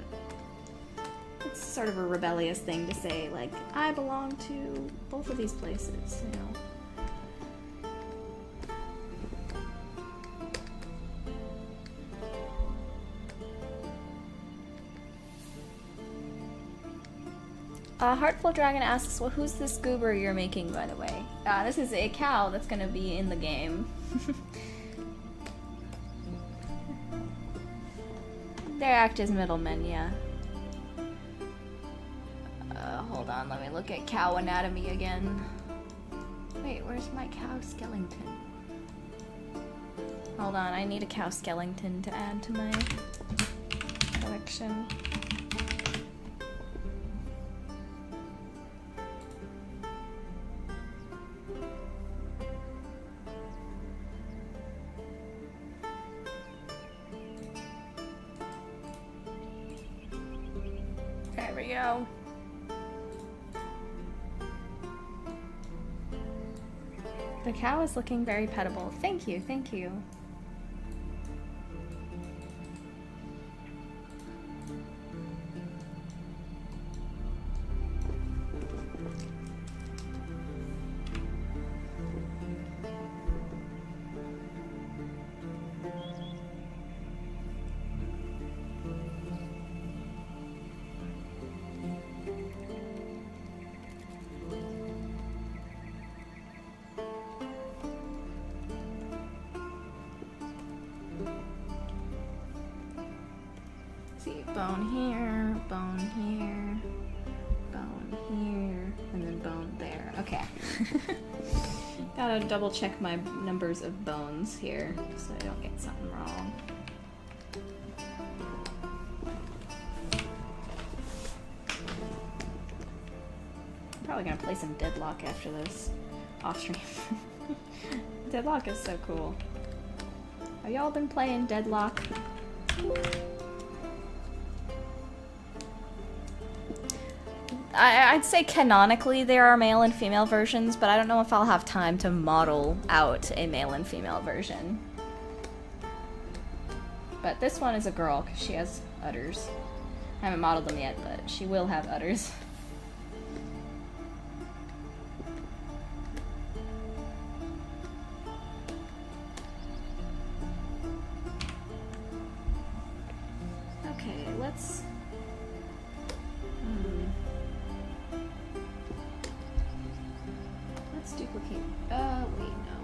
it's sort of a rebellious thing to say, like, I belong to both of these places, you know. Heartful Dragon asks, well, who's this goober you're making, by the way? This is a cow that's gonna be in the game. They act as middlemen, yeah. Hold on, let me look at cow anatomy again. Wait, where's my cow skeleton? Hold on, I need a cow skeleton to add to my collection. There we go. The cow is looking very pettable. Thank you, thank you. Bone here, and then bone there. Okay. Gotta double check my numbers of bones here so I don't get something wrong. I'm probably gonna play some Deadlock after this off stream. Deadlock is so cool. Have y'all been playing Deadlock? I'd say canonically there are male and female versions, but I don't know if I'll have time to model out a male and female version. But this one is a girl because she has udders. I haven't modeled them yet, but she will have udders. Okay, let's... Let's duplicate... wait, no.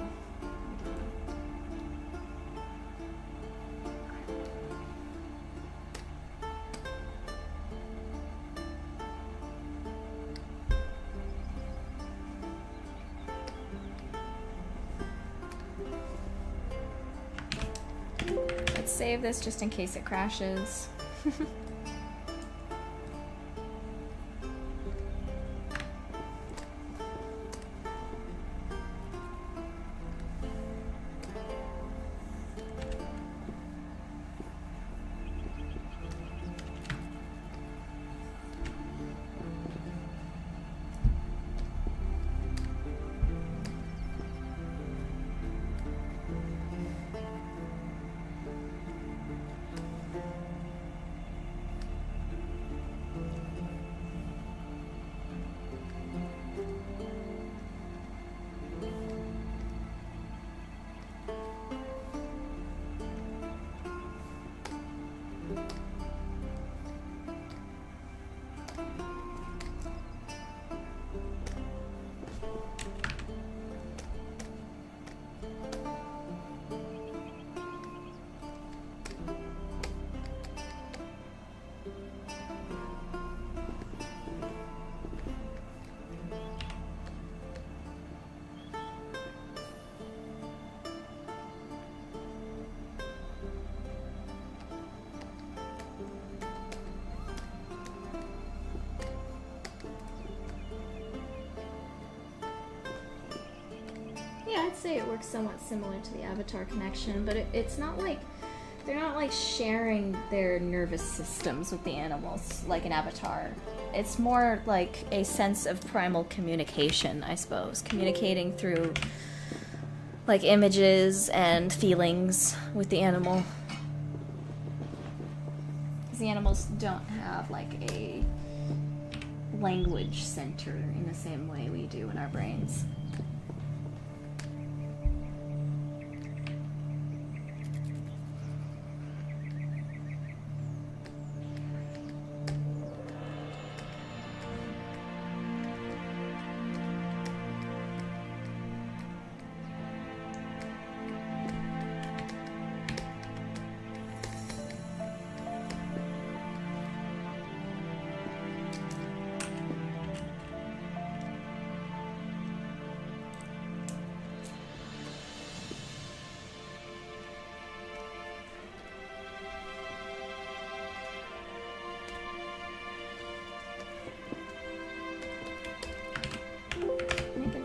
Let's save this just in case it crashes. say it works somewhat similar to the Avatar connection, but it's not like they're not like sharing their nervous systems with the animals like an Avatar. It's more like a sense of primal communication, I suppose, communicating through like images and feelings with the animal. Because the animals don't have like a language center in the same way we do in our brains.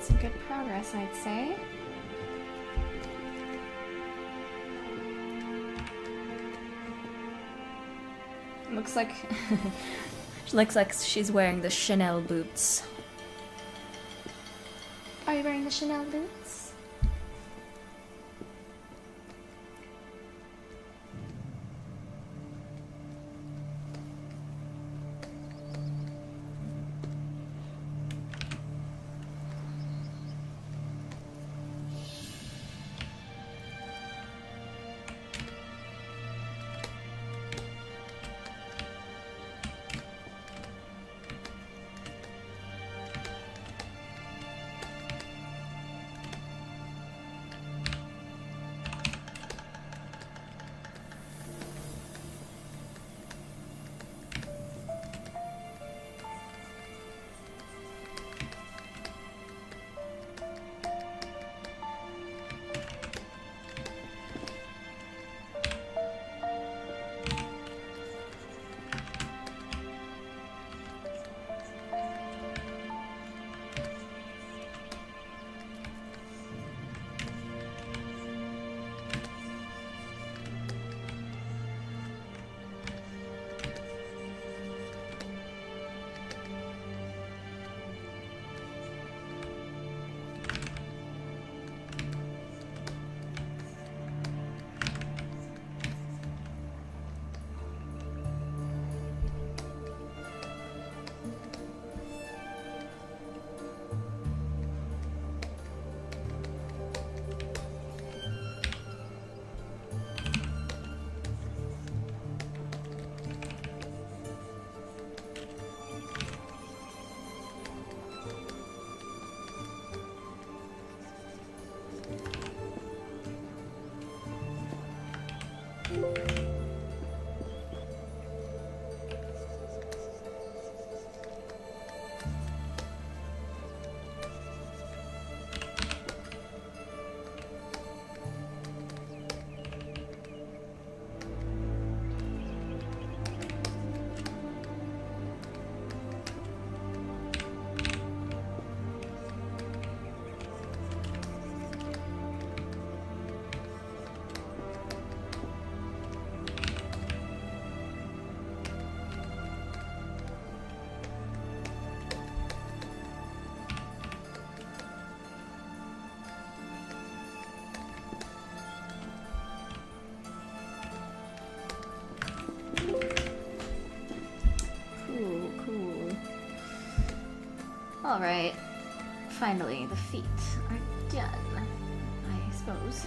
Some good progress, I'd say. Looks like she looks like she's wearing the Chanel boots. Are you wearing the Chanel boots? Alright, finally the feet are done, I suppose.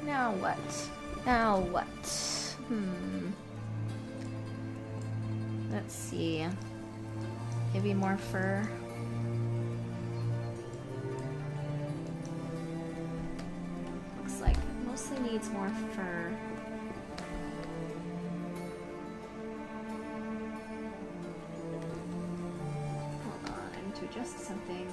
Now what? Now what? Let's see. Maybe more fur. Looks like it mostly needs more fur. Hold on, I need to adjust something.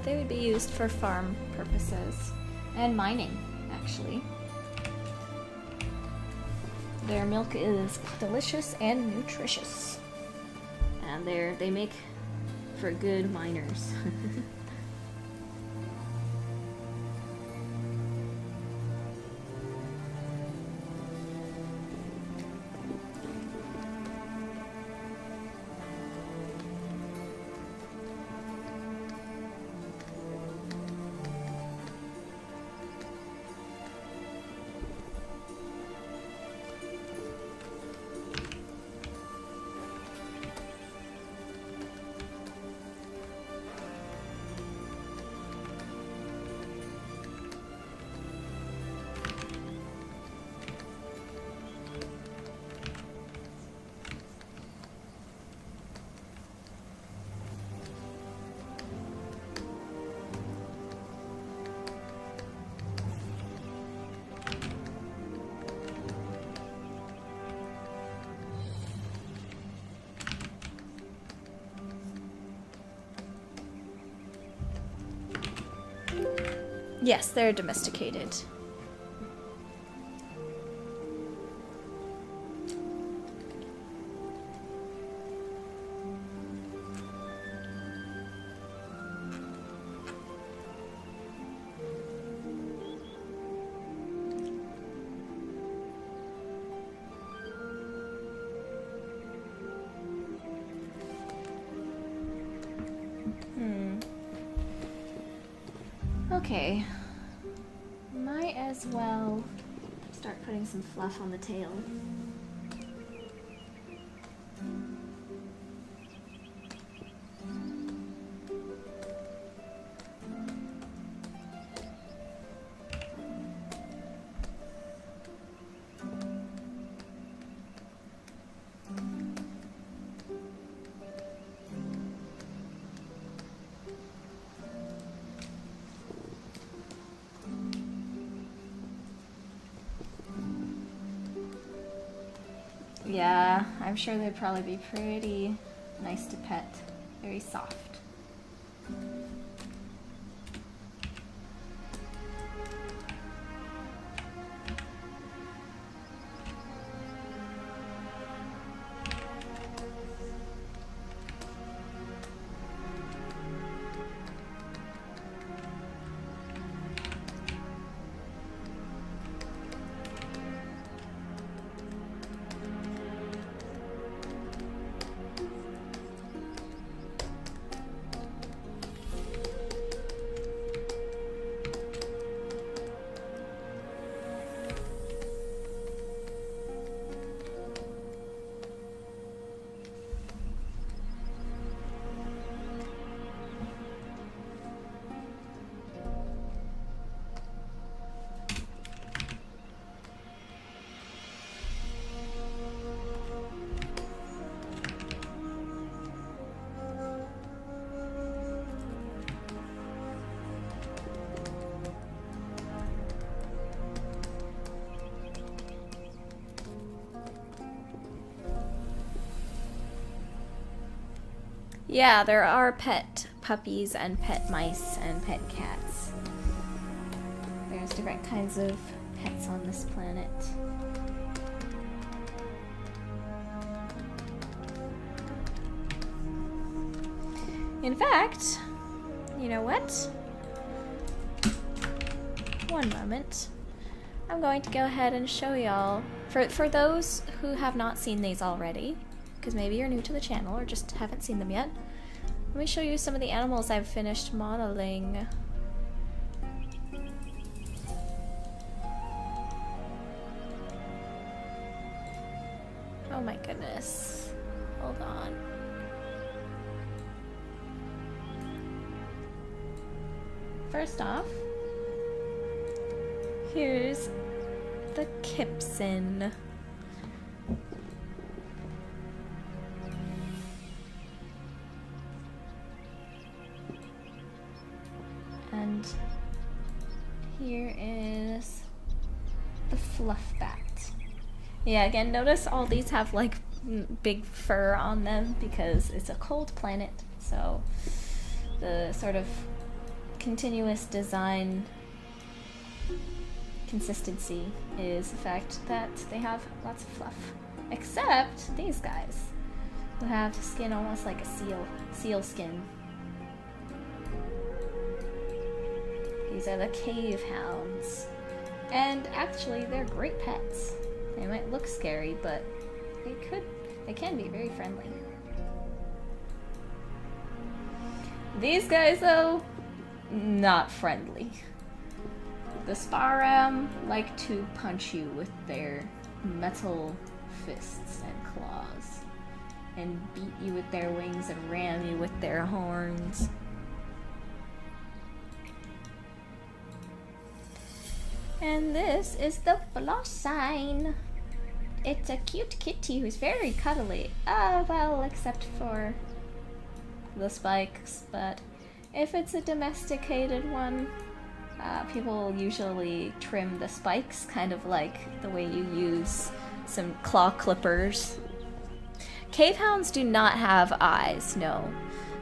they would be used for farm purposes and mining, actually. Their milk is delicious and nutritious, and they make for good miners. Yes, they're domesticated. Okay. Might as well start putting some fluff on the tail. Yeah, I'm sure they'd probably be pretty nice to pet. Very soft. Yeah, there are pet puppies and pet mice and pet cats. There's different kinds of pets on this planet. In fact, you know what? One moment. I'm going to go ahead and show y'all, for those who have not seen these already, because maybe you're new to the channel or just haven't seen them yet, let me show you some of the animals I've finished modeling. Oh my goodness. Hold on. First off, here's the Kipson. And here is the fluff bat. Yeah, again, notice all these have like big fur on them because it's a cold planet, so the sort of continuous design consistency is the fact that they have lots of fluff. Except these guys, who have skin almost like a seal skin. These are the cave hounds. And actually, they're great pets. They might look scary, but they can be very friendly. These guys, though, not friendly. The Sparam like to punch you with their metal fists and claws, and beat you with their wings and ram you with their horns. And this is the Flossine. It's a cute kitty who's very cuddly. Well, except for the spikes, but if it's a domesticated one, people usually trim the spikes, kind of like the way you use some claw clippers. Cave hounds do not have eyes, no.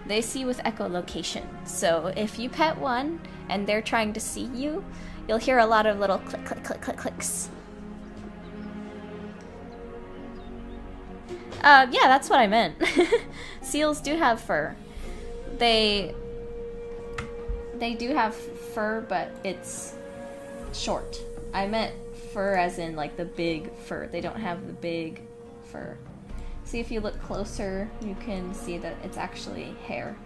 They see with echolocation. So if you pet one and they're trying to see you, you'll hear a lot of little click, click, click, click, clicks. Yeah, that's what I meant. Seals do have fur. They do have fur, but it's short. I meant fur as in like the big fur. They don't have the big fur. See, if you look closer, you can see that it's actually hair.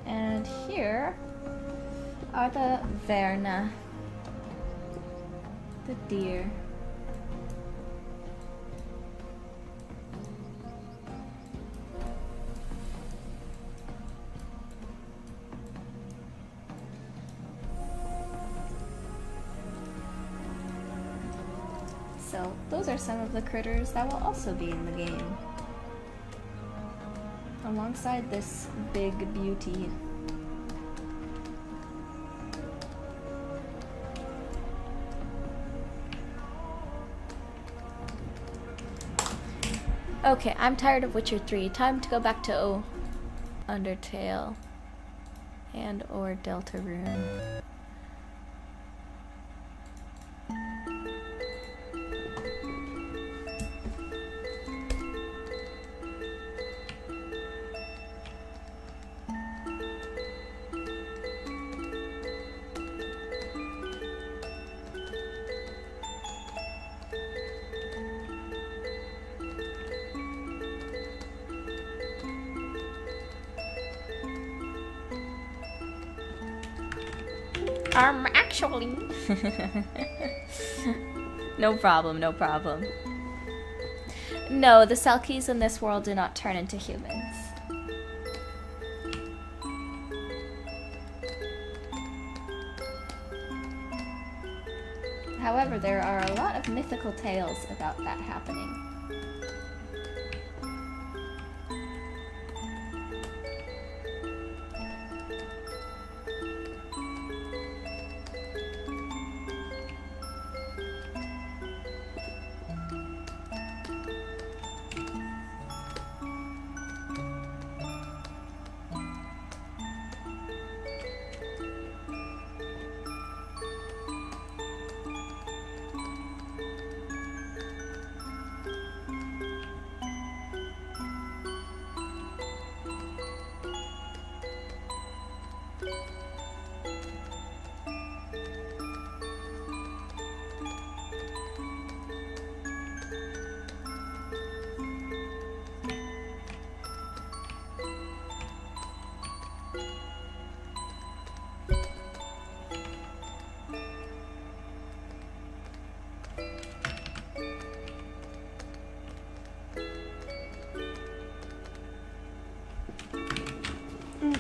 And here are the Verna, the deer. So those are some of the critters that will also be in the game, alongside this big beauty. Okay, I'm tired of Witcher 3. Time to go back to Undertale and or Deltarune. Actually. No problem, no problem. No, the Selkies in this world do not turn into humans. However, there are a lot of mythical tales about that happening.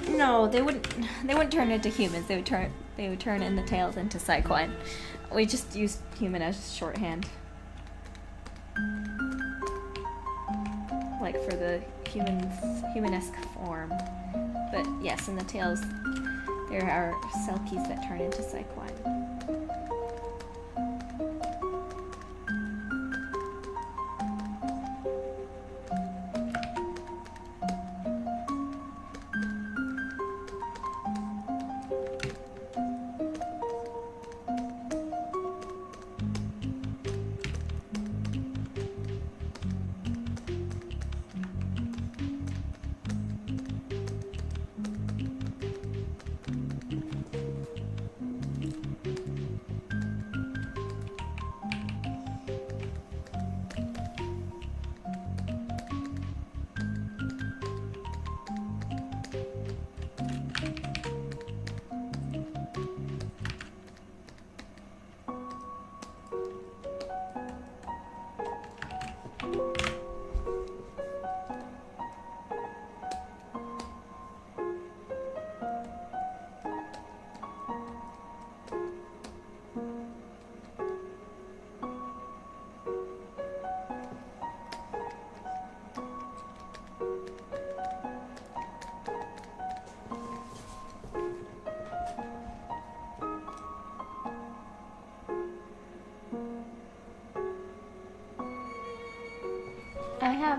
No, they wouldn't turn into humans. They would turn in the tails into Psyquine. We just used human as shorthand. Like for the humanesque form. But yes, in the tails there are Selkies that turn into Psyquine.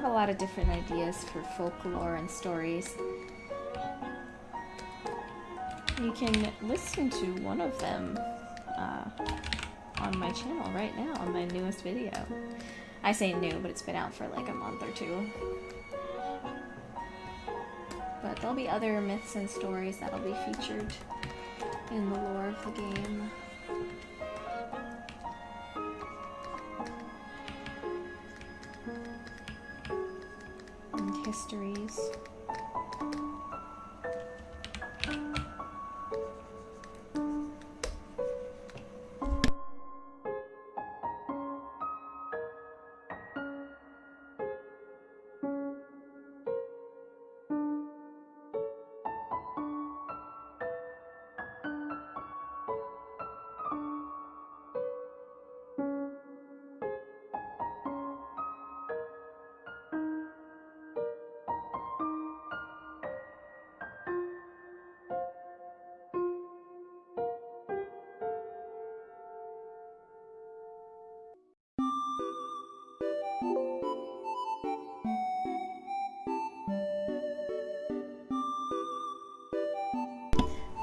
have a lot of different ideas for folklore and stories. You can listen to one of them on my channel right now, on my newest video. I say new, but it's been out for like a month or two. But there'll be other myths and stories that'll be featured in the lore of the game. And histories.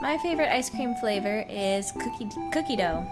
My favorite ice cream flavor is cookie dough.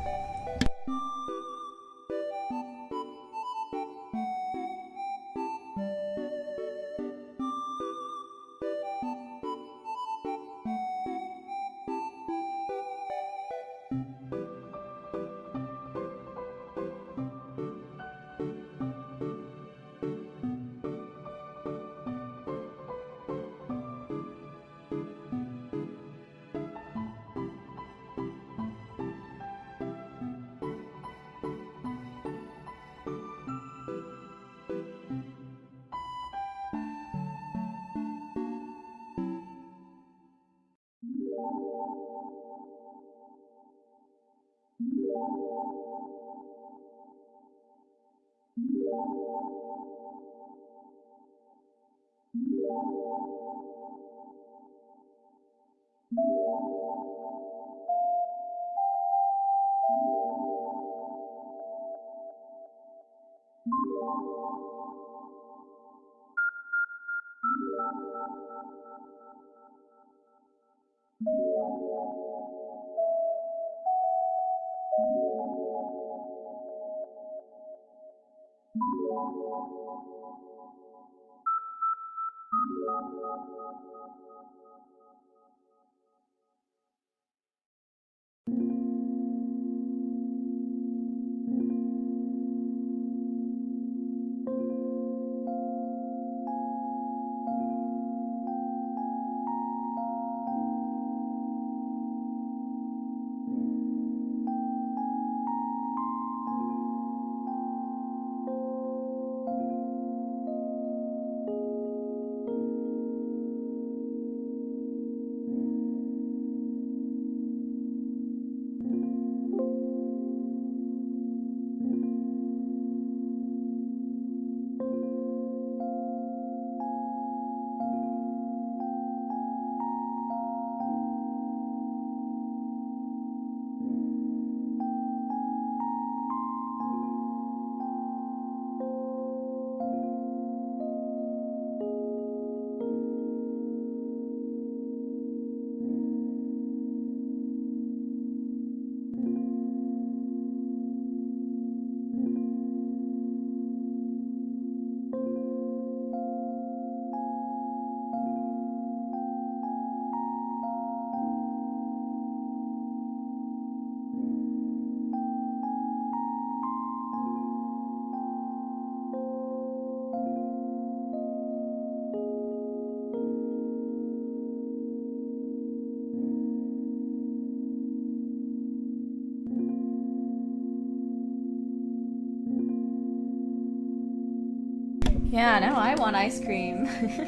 Yeah, now I want ice cream. It's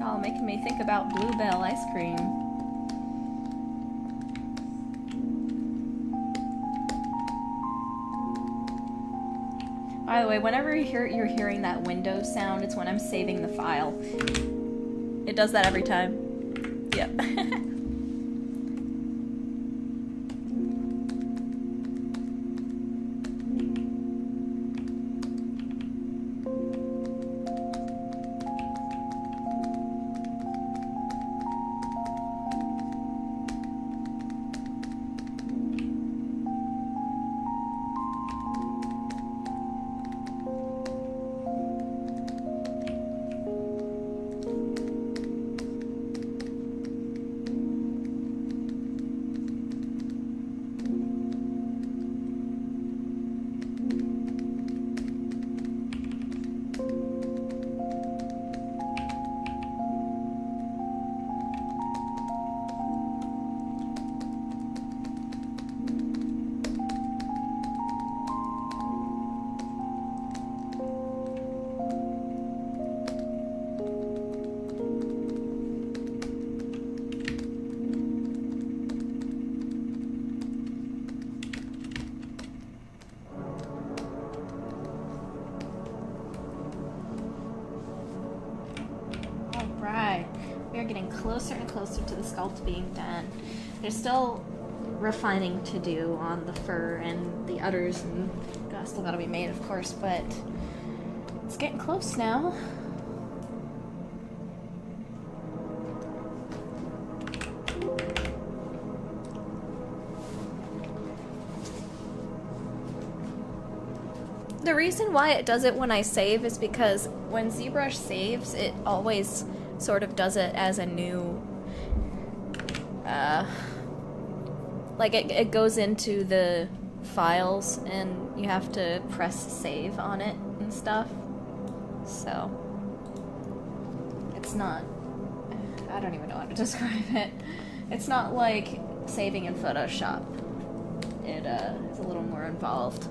all making me think about Bluebell ice cream. By the way, whenever you're hearing that Windows sound, it's when I'm saving the file. It does that every time. Yep. are getting closer and closer to the sculpt being done. There's still refining to do on the fur and the udders, and still gotta be made, of course, but it's getting close now. The reason why it does it when I save is because when ZBrush saves, it always sort of does it as a new, like it goes into the files and you have to press save on it and stuff. So, it's not, I don't even know how to describe it. It's not like saving in Photoshop. It is a little more involved.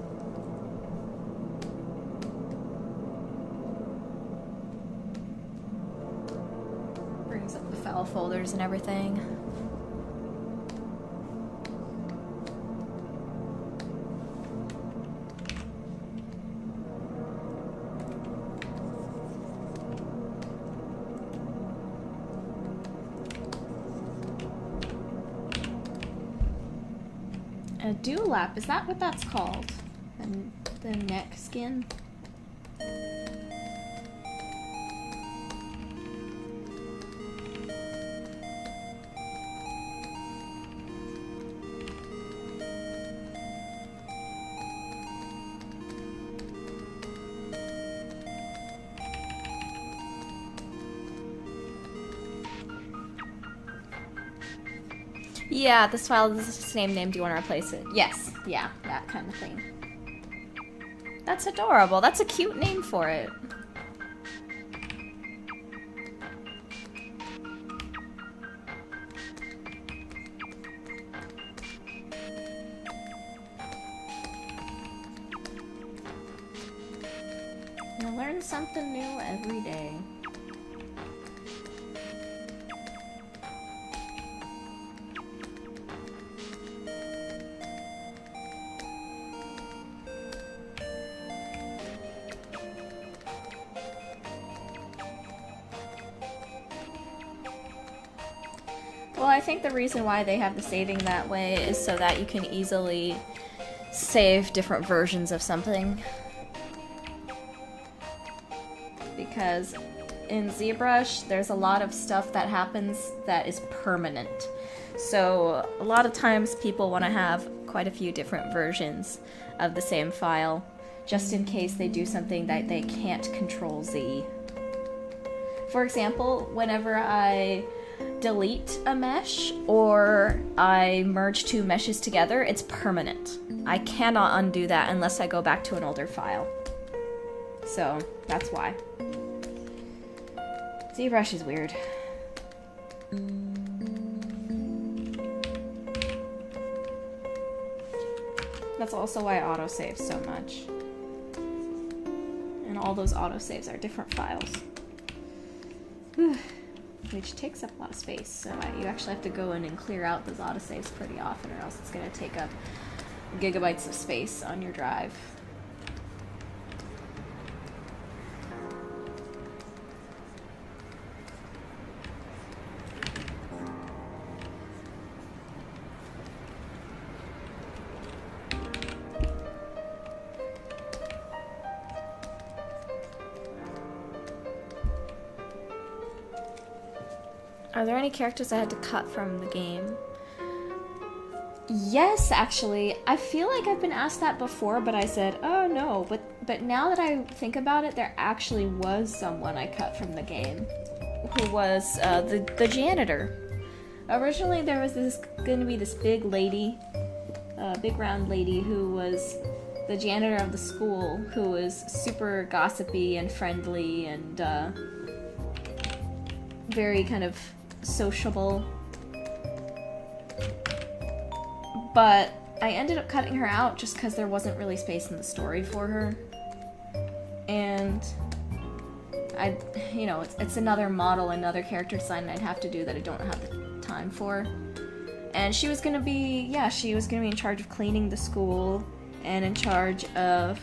Brings up the file folders and everything. A dewlap, is that what that's called? The neck skin? Yeah, this file is the same name. Do you want to replace it? Yes. Yeah, that kind of thing. That's adorable. That's a cute name for it. You learn something new every day. Well, I think the reason why they have the saving that way is so that you can easily save different versions of something. Because in ZBrush, there's a lot of stuff that happens that is permanent. So a lot of times people want to have quite a few different versions of the same file, just in case they do something that they can't control Z. For example, whenever I delete a mesh or I merge two meshes together, it's permanent. I cannot undo that unless I go back to an older file. So that's why. ZBrush is weird. That's also why I autosave so much. And all those autosaves are different files. Which takes up a lot of space, so you actually have to go in and clear out those autosaves pretty often, or else it's going to take up gigabytes of space on your drive. Are there any characters I had to cut from the game? Yes, actually. I feel like I've been asked that before, but I said, oh no. But now that I think about it, there actually was someone I cut from the game, who was the janitor. Originally, there was going to be this big lady, big round lady, who was the janitor of the school, who was super gossipy and friendly and very kind of sociable. But I ended up cutting her out just because there wasn't really space in the story for her. And it's another model, another character design I'd have to do that I don't have the time for. And she was gonna be, in charge of cleaning the school and in charge of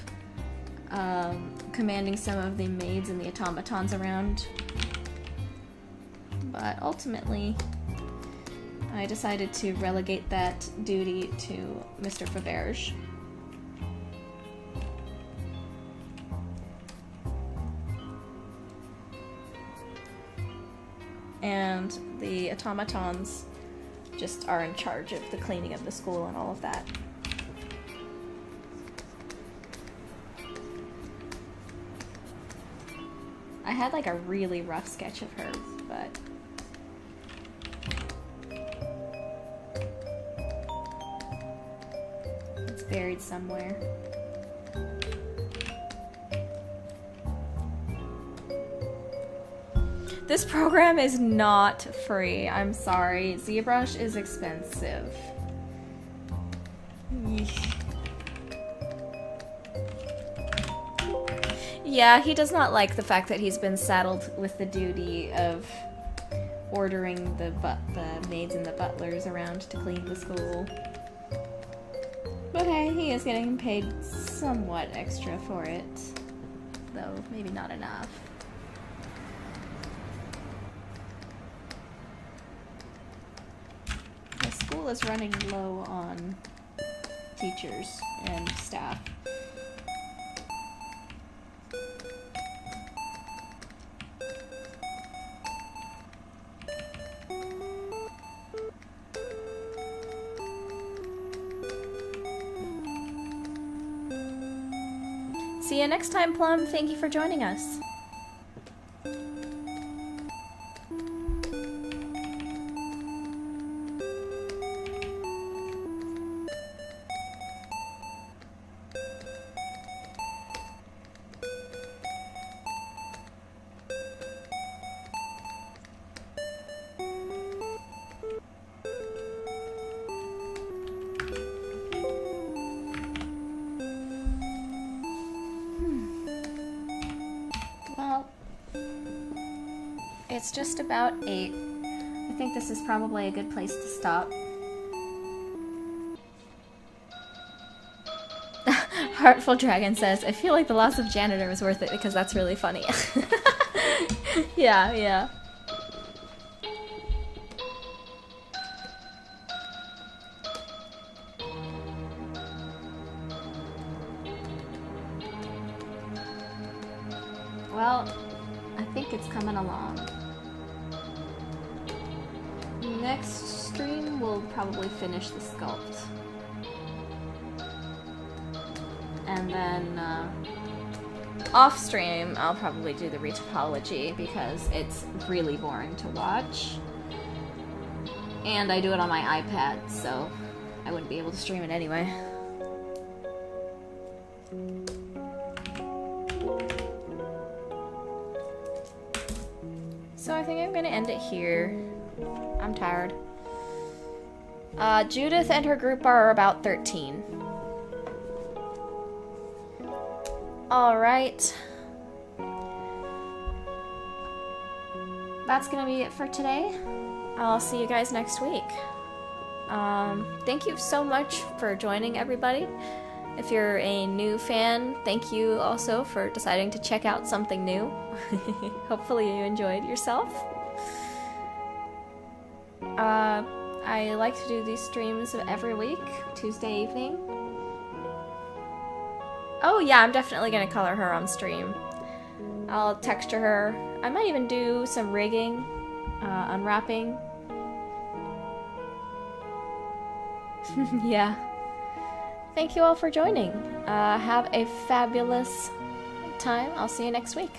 commanding some of the maids and the automatons around but ultimately I decided to relegate that duty to Mr. Faberge. And the automatons just are in charge of the cleaning of the school and all of that. I had like a really rough sketch of her, but it's buried somewhere. This program is not free. I'm sorry. Zbrush is expensive. Yeesh. Yeah, he does not like the fact that he's been saddled with the duty of ordering the maids and the butlers around to clean the school. But hey, he is getting paid somewhat extra for it. Though, maybe not enough. The school is running low on teachers and staff. See you next time, Plum. Thank you for joining us. It's just about 8. I think this is probably a good place to stop. Heartful Dragon says, I feel like the loss of janitor was worth it because that's really funny. Yeah, yeah. Well, I think it's coming along. Next stream, we'll probably finish the sculpt. And then, off stream, I'll probably do the retopology because it's really boring to watch. And I do it on my iPad, so I wouldn't be able to stream it anyway. So I think I'm gonna end it here. I'm tired. Judith and her group are about 13. Alright. That's gonna be it for today. I'll see you guys next week. Thank you so much for joining, everybody. If you're a new fan, thank you also for deciding to check out something new. Hopefully you enjoyed yourself. I like to do these streams every week, Tuesday evening. Oh yeah, I'm definitely gonna color her on stream. I'll texture her. I might even do some rigging, unwrapping. Yeah. Thank you all for joining. Have a fabulous time. I'll see you next week.